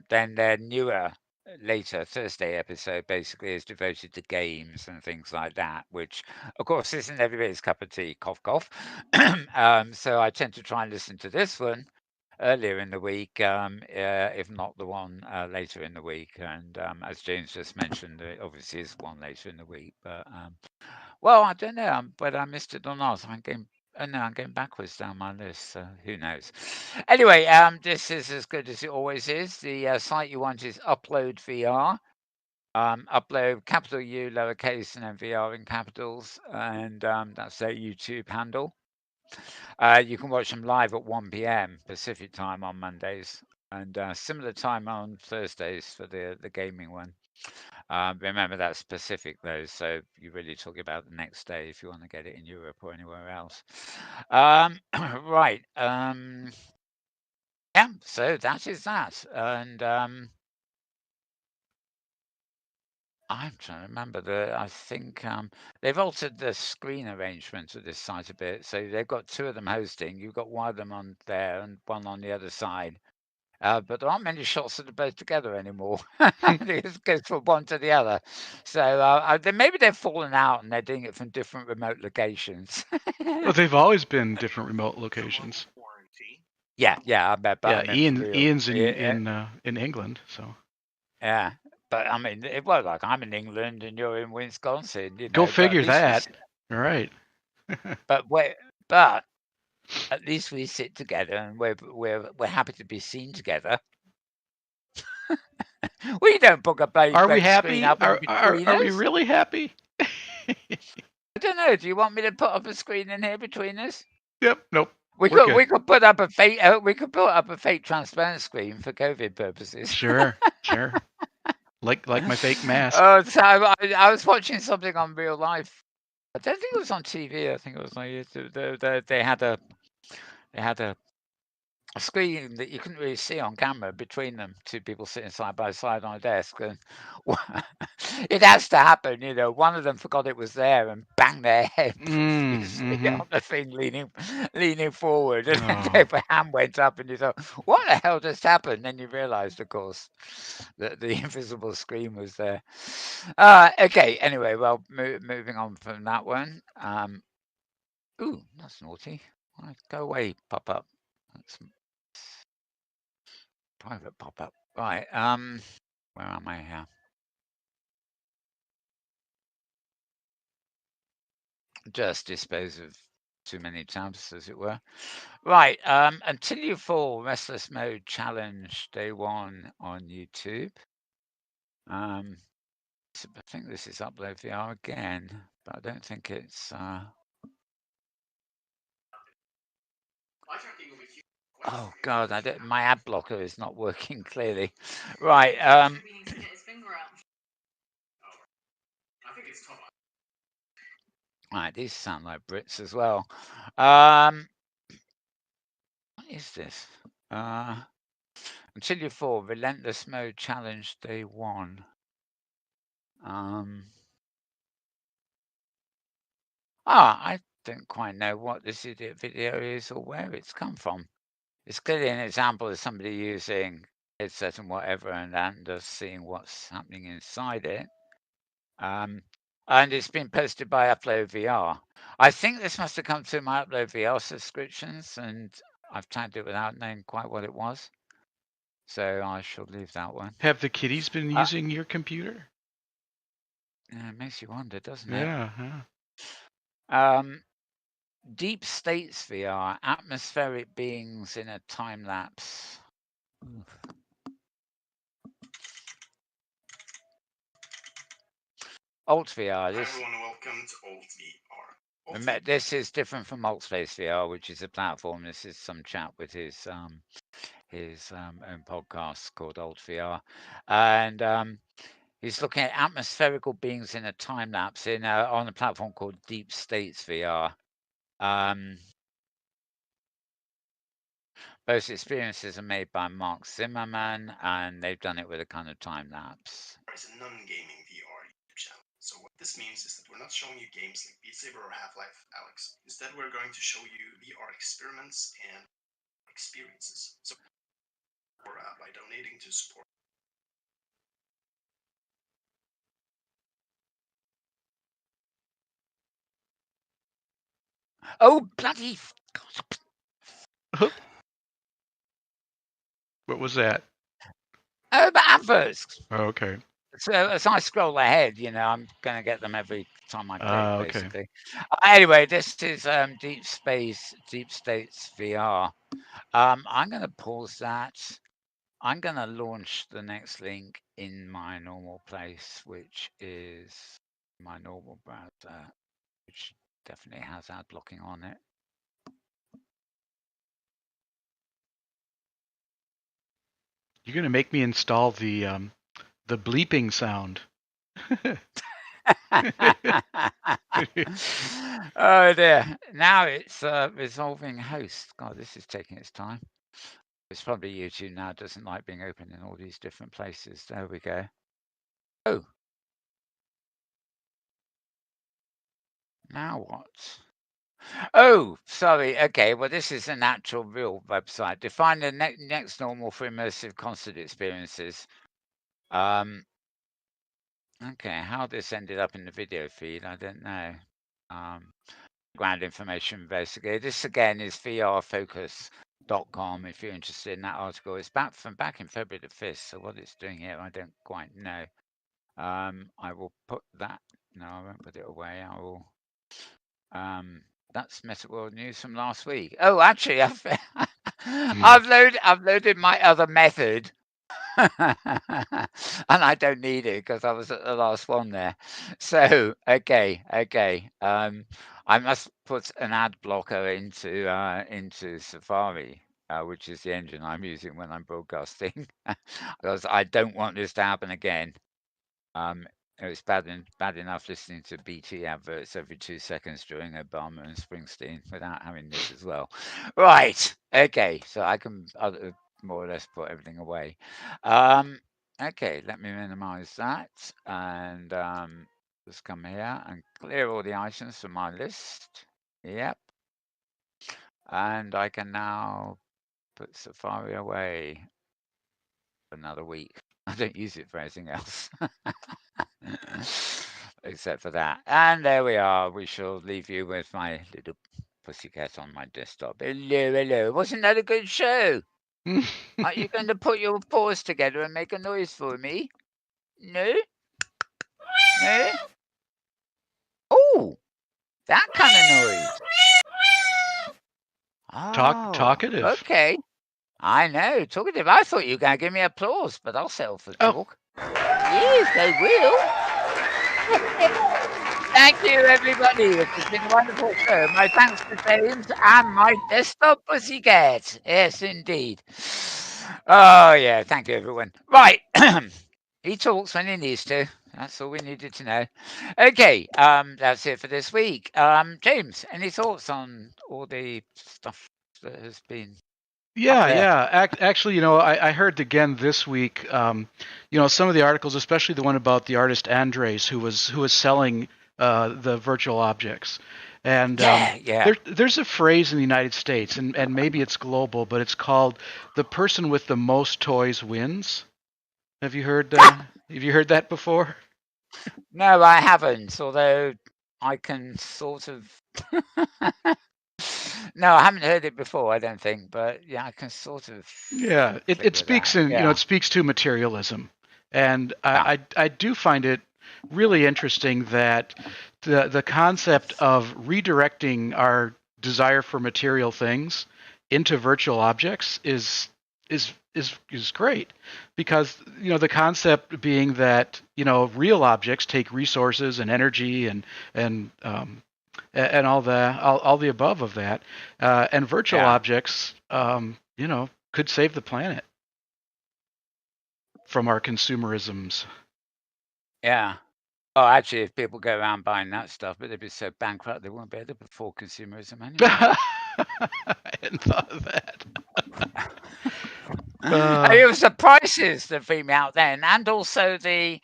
then their newer later Thursday episode basically is devoted to games and things like that, which of course isn't everybody's cup of tea. Cough, cough. So I tend to try and listen to this one earlier in the week, if not the one later in the week. And as James just mentioned, there obviously is one later in the week. But well, I don't know whether I missed it or not. I'm going backwards down my list, so who knows? Anyway, this is as good as it always is. The site you want is Upload VR. Upload capital U, lowercase, and then VR in capitals, and that's their YouTube handle. You can watch them live at 1 p.m. Pacific time on Mondays, and similar time on Thursdays for the gaming one. Remember that's Pacific though, so you're really talking about the next day if you want to get it in Europe or anywhere else. Right. Yeah, so that is that. And I'm trying to remember I think they've altered the screen arrangement of this site a bit. So they've got two of them hosting. You've got one of them on there and one on the other side. But there aren't many shots that are both together anymore. It goes from one to the other. So maybe they've fallen out and they're doing it from different remote locations.
Well, they've always been different remote locations.
Yeah, I bet. But
Yeah,
I meant for real.
Ian's in England, so.
Yeah, but I mean, well, like I'm in England and you're in Wisconsin, you know.
Go
but
figure
at least
that. All right.
but at least we sit together and we're happy to be seen together. We don't book a big
Are we
screen
happy?
up in
Are
between
we
us.
really happy?
I don't know. Do you want me to put up a screen in here between us?
Yep. Nope.
We could put up a fake transparent screen for COVID purposes.
Sure. Like my fake mask.
So I was watching something on real life. I don't think it was on TV. I think it was on YouTube. They had a screen that you couldn't really see on camera between them, two people sitting side by side on a desk, and it has to happen. You know, one of them forgot it was there and banged their head profusely on the thing, leaning forward, and then their hand went up, and you thought, "What the hell just happened?" Then you realised, of course, that the invisible screen was there. Okay. Anyway, well, moving on from that one. Ooh, that's naughty. Right, go away, pop up. That's private pop-up. Right, where am I here? Just dispose of too many tabs, as it were. Right, Until You Fall, Restless Mode Challenge, Day 1 on YouTube. So I think this is Upload VR again, but I don't think it's... Oh God, my ad blocker is not working clearly. Right, Right, these sound like Brits as well. What is this? Until You Fall, Relentless Mode Challenge Day 1. I don't quite know what this video is or where it's come from. It's clearly an example of somebody using headset and whatever and just seeing what's happening inside it. And it's been posted by Upload VR. I think this must have come through my Upload VR subscriptions, and I've tagged it without knowing quite what it was. So I shall leave that one.
Have the kiddies been using your computer?
Yeah, it makes you wonder, doesn't
it?
Yeah. Deep States VR, atmospheric beings in a time lapse. Alt VR.
Hi everyone, welcome to Alt VR.
This is different from Altspace VR, which is a platform. This is some chat with his own podcast called Alt VR, and he's looking at atmospherical beings in a time lapse on a platform called Deep States VR. Both experiences are made by Mark Zimmerman, and they've done it with a kind of time lapse.
It's a non-gaming VR YouTube channel. So what this means is that we're not showing you games like Beat Saber or Half-Life, Alex. Instead, we're going to show you VR experiments and experiences. So by donating to support
Oh, bloody.
What was that?
Oh, the adverts.
Oh, okay.
So as I scroll ahead, I'm going to get them every time I click,
Okay.
basically. Anyway, this is Deep States VR. I'm going to pause that. I'm going to launch the next link in my normal place, which is my normal browser, which definitely has ad blocking on it.
You're gonna make me install the bleeping sound.
Oh dear. Now it's resolving host. God, this is taking its time. It's probably YouTube now doesn't like being open in all these different places. There we go. Oh. Now what? Oh, sorry. Okay, well, this is an actual real website. Define the next normal for immersive concert experiences. Okay, how this ended up in the video feed, I don't know. Background information, basically. This, again, is vrfocus.com if you're interested in that article. It's back in February the 5th, so what it's doing here, I don't quite know. I will put that. No, I won't put it away. I will. That's Metaworld news from last week. Oh, actually, I've loaded my other method. And I don't need it because I was at the last one there. So okay. I must put an ad blocker into Safari, which is the engine I'm using when I'm broadcasting, because I don't want this to happen again. It's bad enough listening to BT adverts every 2 seconds during Obama and Springsteen without having this as well. Right. Okay. So I can more or less put everything away. Okay. Let me minimize that and just come here and clear all the items from my list. Yep. And I can now put Safari away for another week. I don't use it for anything else. Except for that. And there we are. We shall leave you with my little pussycat on my desktop. Hello. Wasn't that a good show? Are you going to put your paws together and make a noise for me? No? No? Oh, that kind of noise. Oh,
Talkative.
Okay. I know, talkative. I thought you were going to give me applause, but I'll settle for talk. Yes, I will. Thank you, everybody. It has been a wonderful show. My thanks to James and my desktop pussycat. Yes, indeed. Oh, yeah. Thank you, everyone. Right. He talks when he needs to. That's all we needed to know. Okay. That's it for this week. James, any thoughts on all the stuff that has been
Yeah. Actually, I heard again this week. Some of the articles, especially the one about the artist Andres, who was selling the virtual objects. And there's a phrase in the United States, and maybe it's global, but it's called "the person with the most toys wins." Have you heard that before?
No, I haven't. Although I can sort of. No, I haven't heard it before. I don't think, but yeah, I can sort of.
Yeah, it speaks it speaks to materialism, and I do find it really interesting that the concept of redirecting our desire for material things into virtual objects is great, because the concept being that real objects take resources and energy and all the above of that, and virtual objects could save the planet from our consumerisms.
Yeah. Oh, actually, if people go around buying that stuff, but they'd be so bankrupt they won't be able to afford consumerism anyway.
I hadn't thought of that.
It was the prices that threw me out then, and also the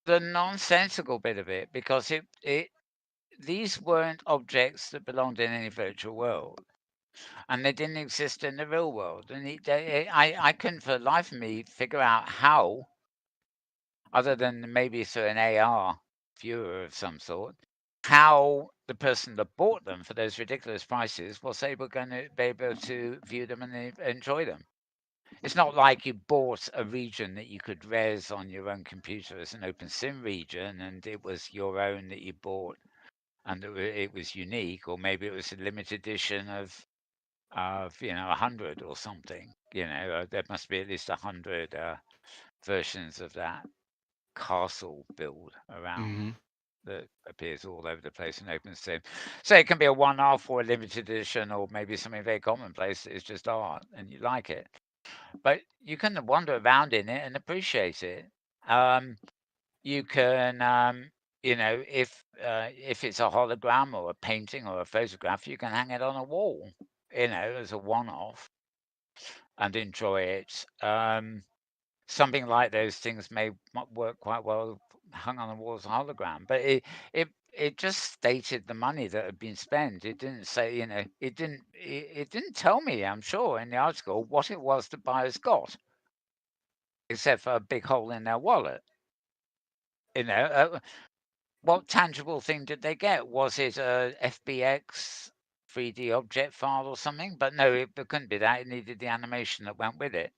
nonsensical bit of it, because these weren't objects that belonged in any virtual world, and they didn't exist in the real world. And I couldn't for the life of me figure out how, other than maybe through an AR viewer of some sort, how the person that bought them for those ridiculous prices was able going to be able to view them and enjoy them. It's not like you bought a region that you could res on your own computer as an open sim region, and it was your own that you bought, and it was unique, or maybe it was a limited edition of 100 or something. There must be at least 100 versions of that castle build around that appears all over the place in open sim. So it can be a one-off or a limited edition, or maybe something very commonplace that is just art and you like it. But you can wander around in it and appreciate it. You can, if it's a hologram or a painting or a photograph, you can hang it on a wall, as a one-off and enjoy it. Something like those things may work quite well hung on the wall as a hologram, but it just stated the money that had been spent. It didn't say, it didn't tell me, I'm sure, in the article what it was the buyers got, except for a big hole in their wallet. What tangible thing did they get? Was it a FBX 3D object file or something? But no, it couldn't be that. It needed the animation that went with it.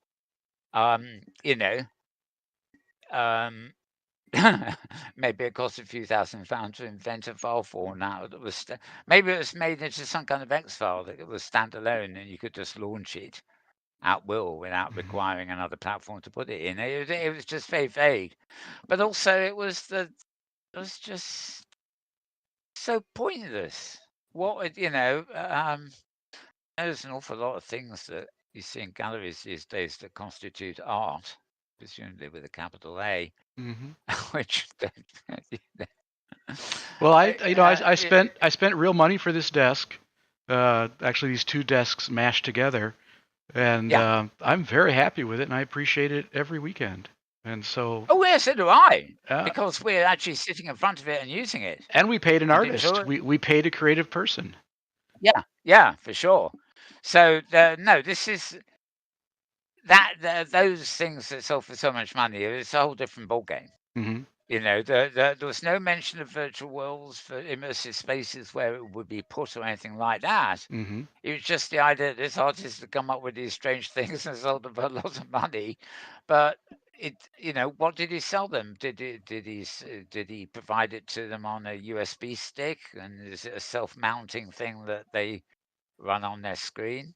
Maybe it cost a few £1,000 to invent a file format that was maybe it was made into some kind of X file that it was standalone and you could just launch it at will without requiring another platform to put it in. It was just very vague, but also it was just so pointless. There's an awful lot of things that you see in galleries these days that constitute art, presumably with a capital A, which.
Well, I spent real money for this desk. Actually, these two desks mashed together, and I'm very happy with it, and I appreciate it every weekend. And so.
Oh yes, so do I. Because we're actually sitting in front of it and using it.
And we paid an artist. We paid a creative person.
Yeah, for sure. So no, this is those things that sell for so much money. It's a whole different ballgame. There was no mention of virtual worlds for immersive spaces where it would be put or anything like that. It was just the idea that this artist had come up with these strange things and sold them for a lot of money. But what did he sell them? Did he provide it to them on a USB stick? And is it a self-mounting thing that they run on their screen?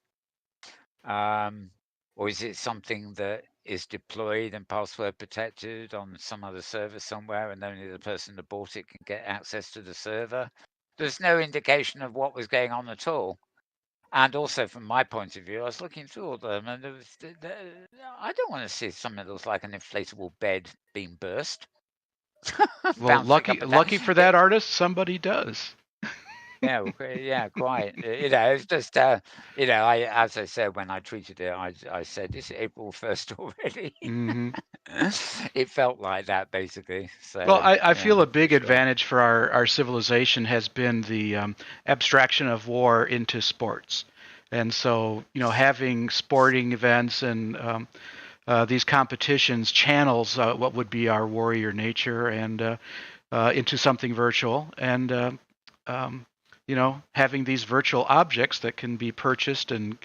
Or is it something that is deployed and password protected on some other server somewhere, and only the person that bought it can get access to the server? There's no indication of what was going on at all. And also, from my point of view, I was looking through all of them, and I don't want to see something that looks like an inflatable bed being burst.
Well, lucky for that artist, somebody does.
Yeah, quite. It's just, as I said when I tweeted it, I said, "It's April 1st already." It felt like that, basically. So,
well, I feel a big advantage for our civilization has been the abstraction of war into sports. And so, having sporting events and these competitions channels what would be our warrior nature and into something virtual. And having these virtual objects that can be purchased and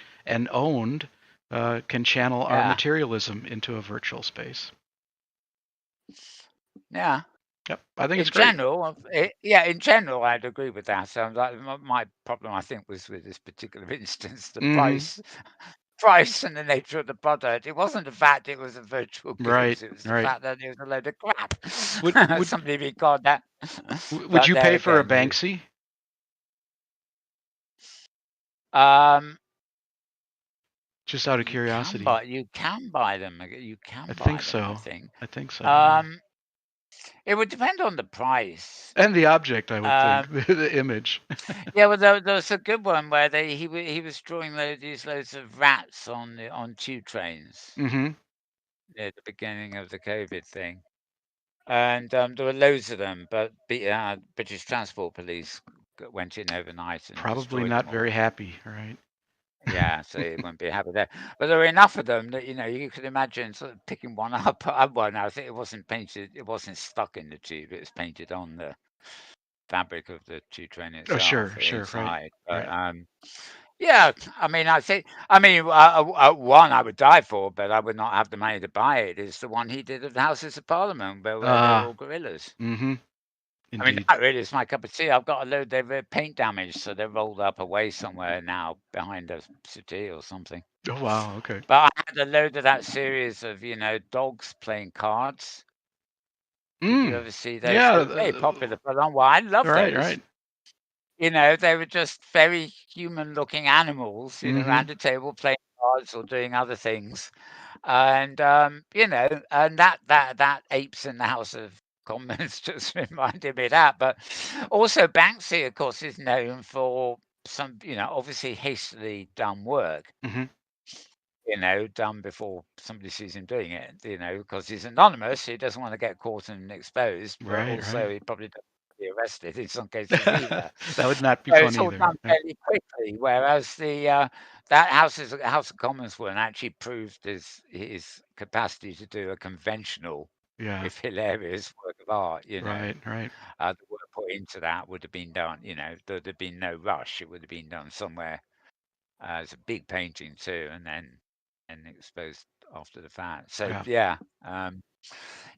owned can channel our materialism into a virtual space.
Yeah.
Yep, I think it's great.
In general, I'd agree with that. So my problem, I think, was with this particular instance, the price and the nature of the product. It wasn't the fact it was a virtual good.
Right,
it was the fact that it was a load of crap.
Would
somebody record that?
Would you pay for a Banksy? Just out of curiosity.
But you can buy them. You can.
I think so.
I
think so.
It would depend on the price
and the object. I would think the image.
Yeah, well, there was a good one where he was drawing loads of rats on tube trains at the beginning of the COVID thing, and there were loads of them. But British Transport Police went in overnight and
probably not very happy, right?
Yeah, so it wouldn't be happy there. But there were enough of them that you could imagine sort of picking one up. Well, no, I think it wasn't painted. It wasn't stuck in the tube. It was painted on the fabric of the two train
Oh,
itself
sure,
inside.
right,
But
right.
yeah, I mean, one I would die for, but I would not have the money to buy it. Is the one he did of the Houses of Parliament, where they're all gorillas.
Mm-hmm.
I mean,
Indeed.
that really is my cup of tea. I've got a load. They're paint damage, so they're rolled up away somewhere now behind a settee or something.
Oh wow, okay.
But I had a load of that series of dogs playing cards. Did you ever see those?
Yeah.
They were very popular for a long while. I love
Right,
those.
right.
They were just very human-looking animals, around a table playing cards or doing other things. And and that apes in the House of Commons just reminded me of that. But also Banksy, of course, is known for some, obviously hastily done work.
Mm-hmm.
Done before somebody sees him doing it, because he's anonymous. He doesn't want to get caught and exposed, but
Right,
also
right.
he probably doesn't want to be arrested in some cases either.
That would not be
So
fun
it's all
either.
done
Yeah.
fairly quickly, whereas that House of Commons one actually proved his capacity to do a conventional,
Yeah.
if hilarious, work of art.
Right, right.
The work put into that would have been done. There'd have been no rush. It would have been done somewhere. It's a big painting too, and then exposed after the fact. So
Yeah.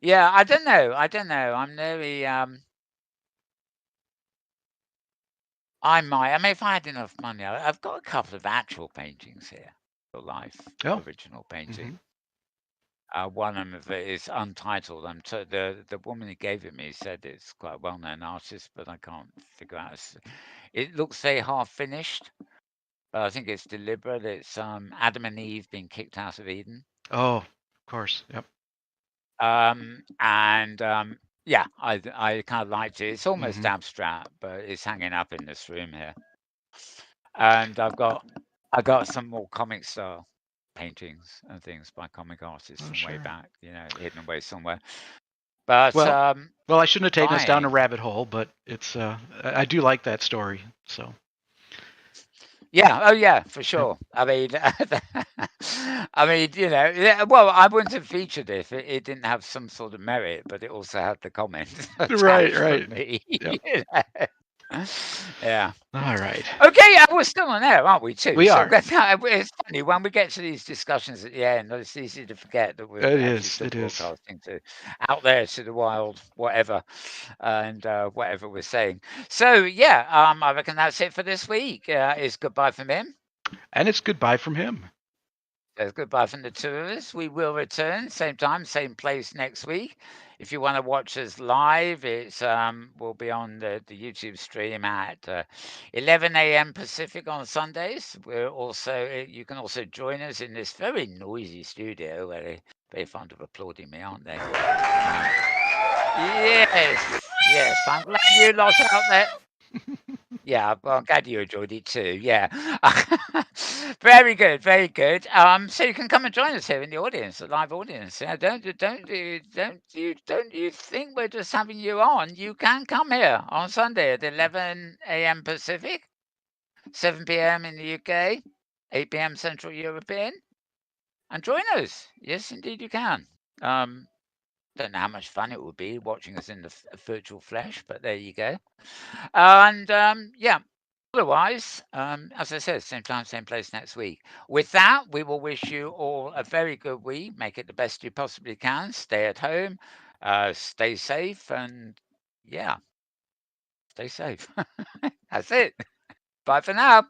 yeah. I don't know. I'm very I might. I mean, if I had enough money, I've got a couple of actual paintings here, real life, original painting. One of them is Untitled. The woman who gave it me said it's quite a well-known artist, but I can't figure out. It looks very half finished, but I think it's deliberate. It's Adam and Eve being kicked out of Eden.
Oh, of course. Yep.
Yeah, I kind of liked it. It's almost abstract, but it's hanging up in this room here. And I got some more comic style paintings and things by comic artists from way back, hidden away somewhere. But
well, I shouldn't have taken us down a rabbit hole, but it's I do like that story. So
yeah, oh yeah, for sure. I mean, well, I wouldn't have featured it if it didn't have some sort of merit, but it also had the comment
right,
from me.
Yep.
Yeah.
All right.
Okay, we're still on air, aren't we? Too.
We are.
It's funny when we get to these discussions at the end. It's easy to forget that we're actually still broadcasting to out there to the wild, whatever, and whatever we're saying. So yeah, I reckon that's it for this week. It's goodbye from him,
and it's goodbye from him.
It's goodbye from the two of us. We will return same time, same place next week. If you want to watch us live, it's we'll be on the YouTube stream at 11 a.m. Pacific on Sundays. We're also you can also join us in this very noisy studio where they're very fond of applauding me, aren't they? Yes. I'm glad you lost out there. Yeah, well, I'm glad you enjoyed it too. Yeah, very good, very good. So you can come and join us here in the audience, the live audience. Don't you think we're just having you on? You can come here on Sunday at 11 a.m. Pacific, 7 p.m. in the UK, 8 p.m. Central European, and join us. Yes, indeed, you can. Don't know how much fun it would be watching us in the virtual flesh, but there you go. And yeah, otherwise, as I said, same time, same place next week. With that, we will wish you all a very good week. Make it the best you possibly can. Stay at home, stay safe, and yeah, stay safe. That's it. Bye for now.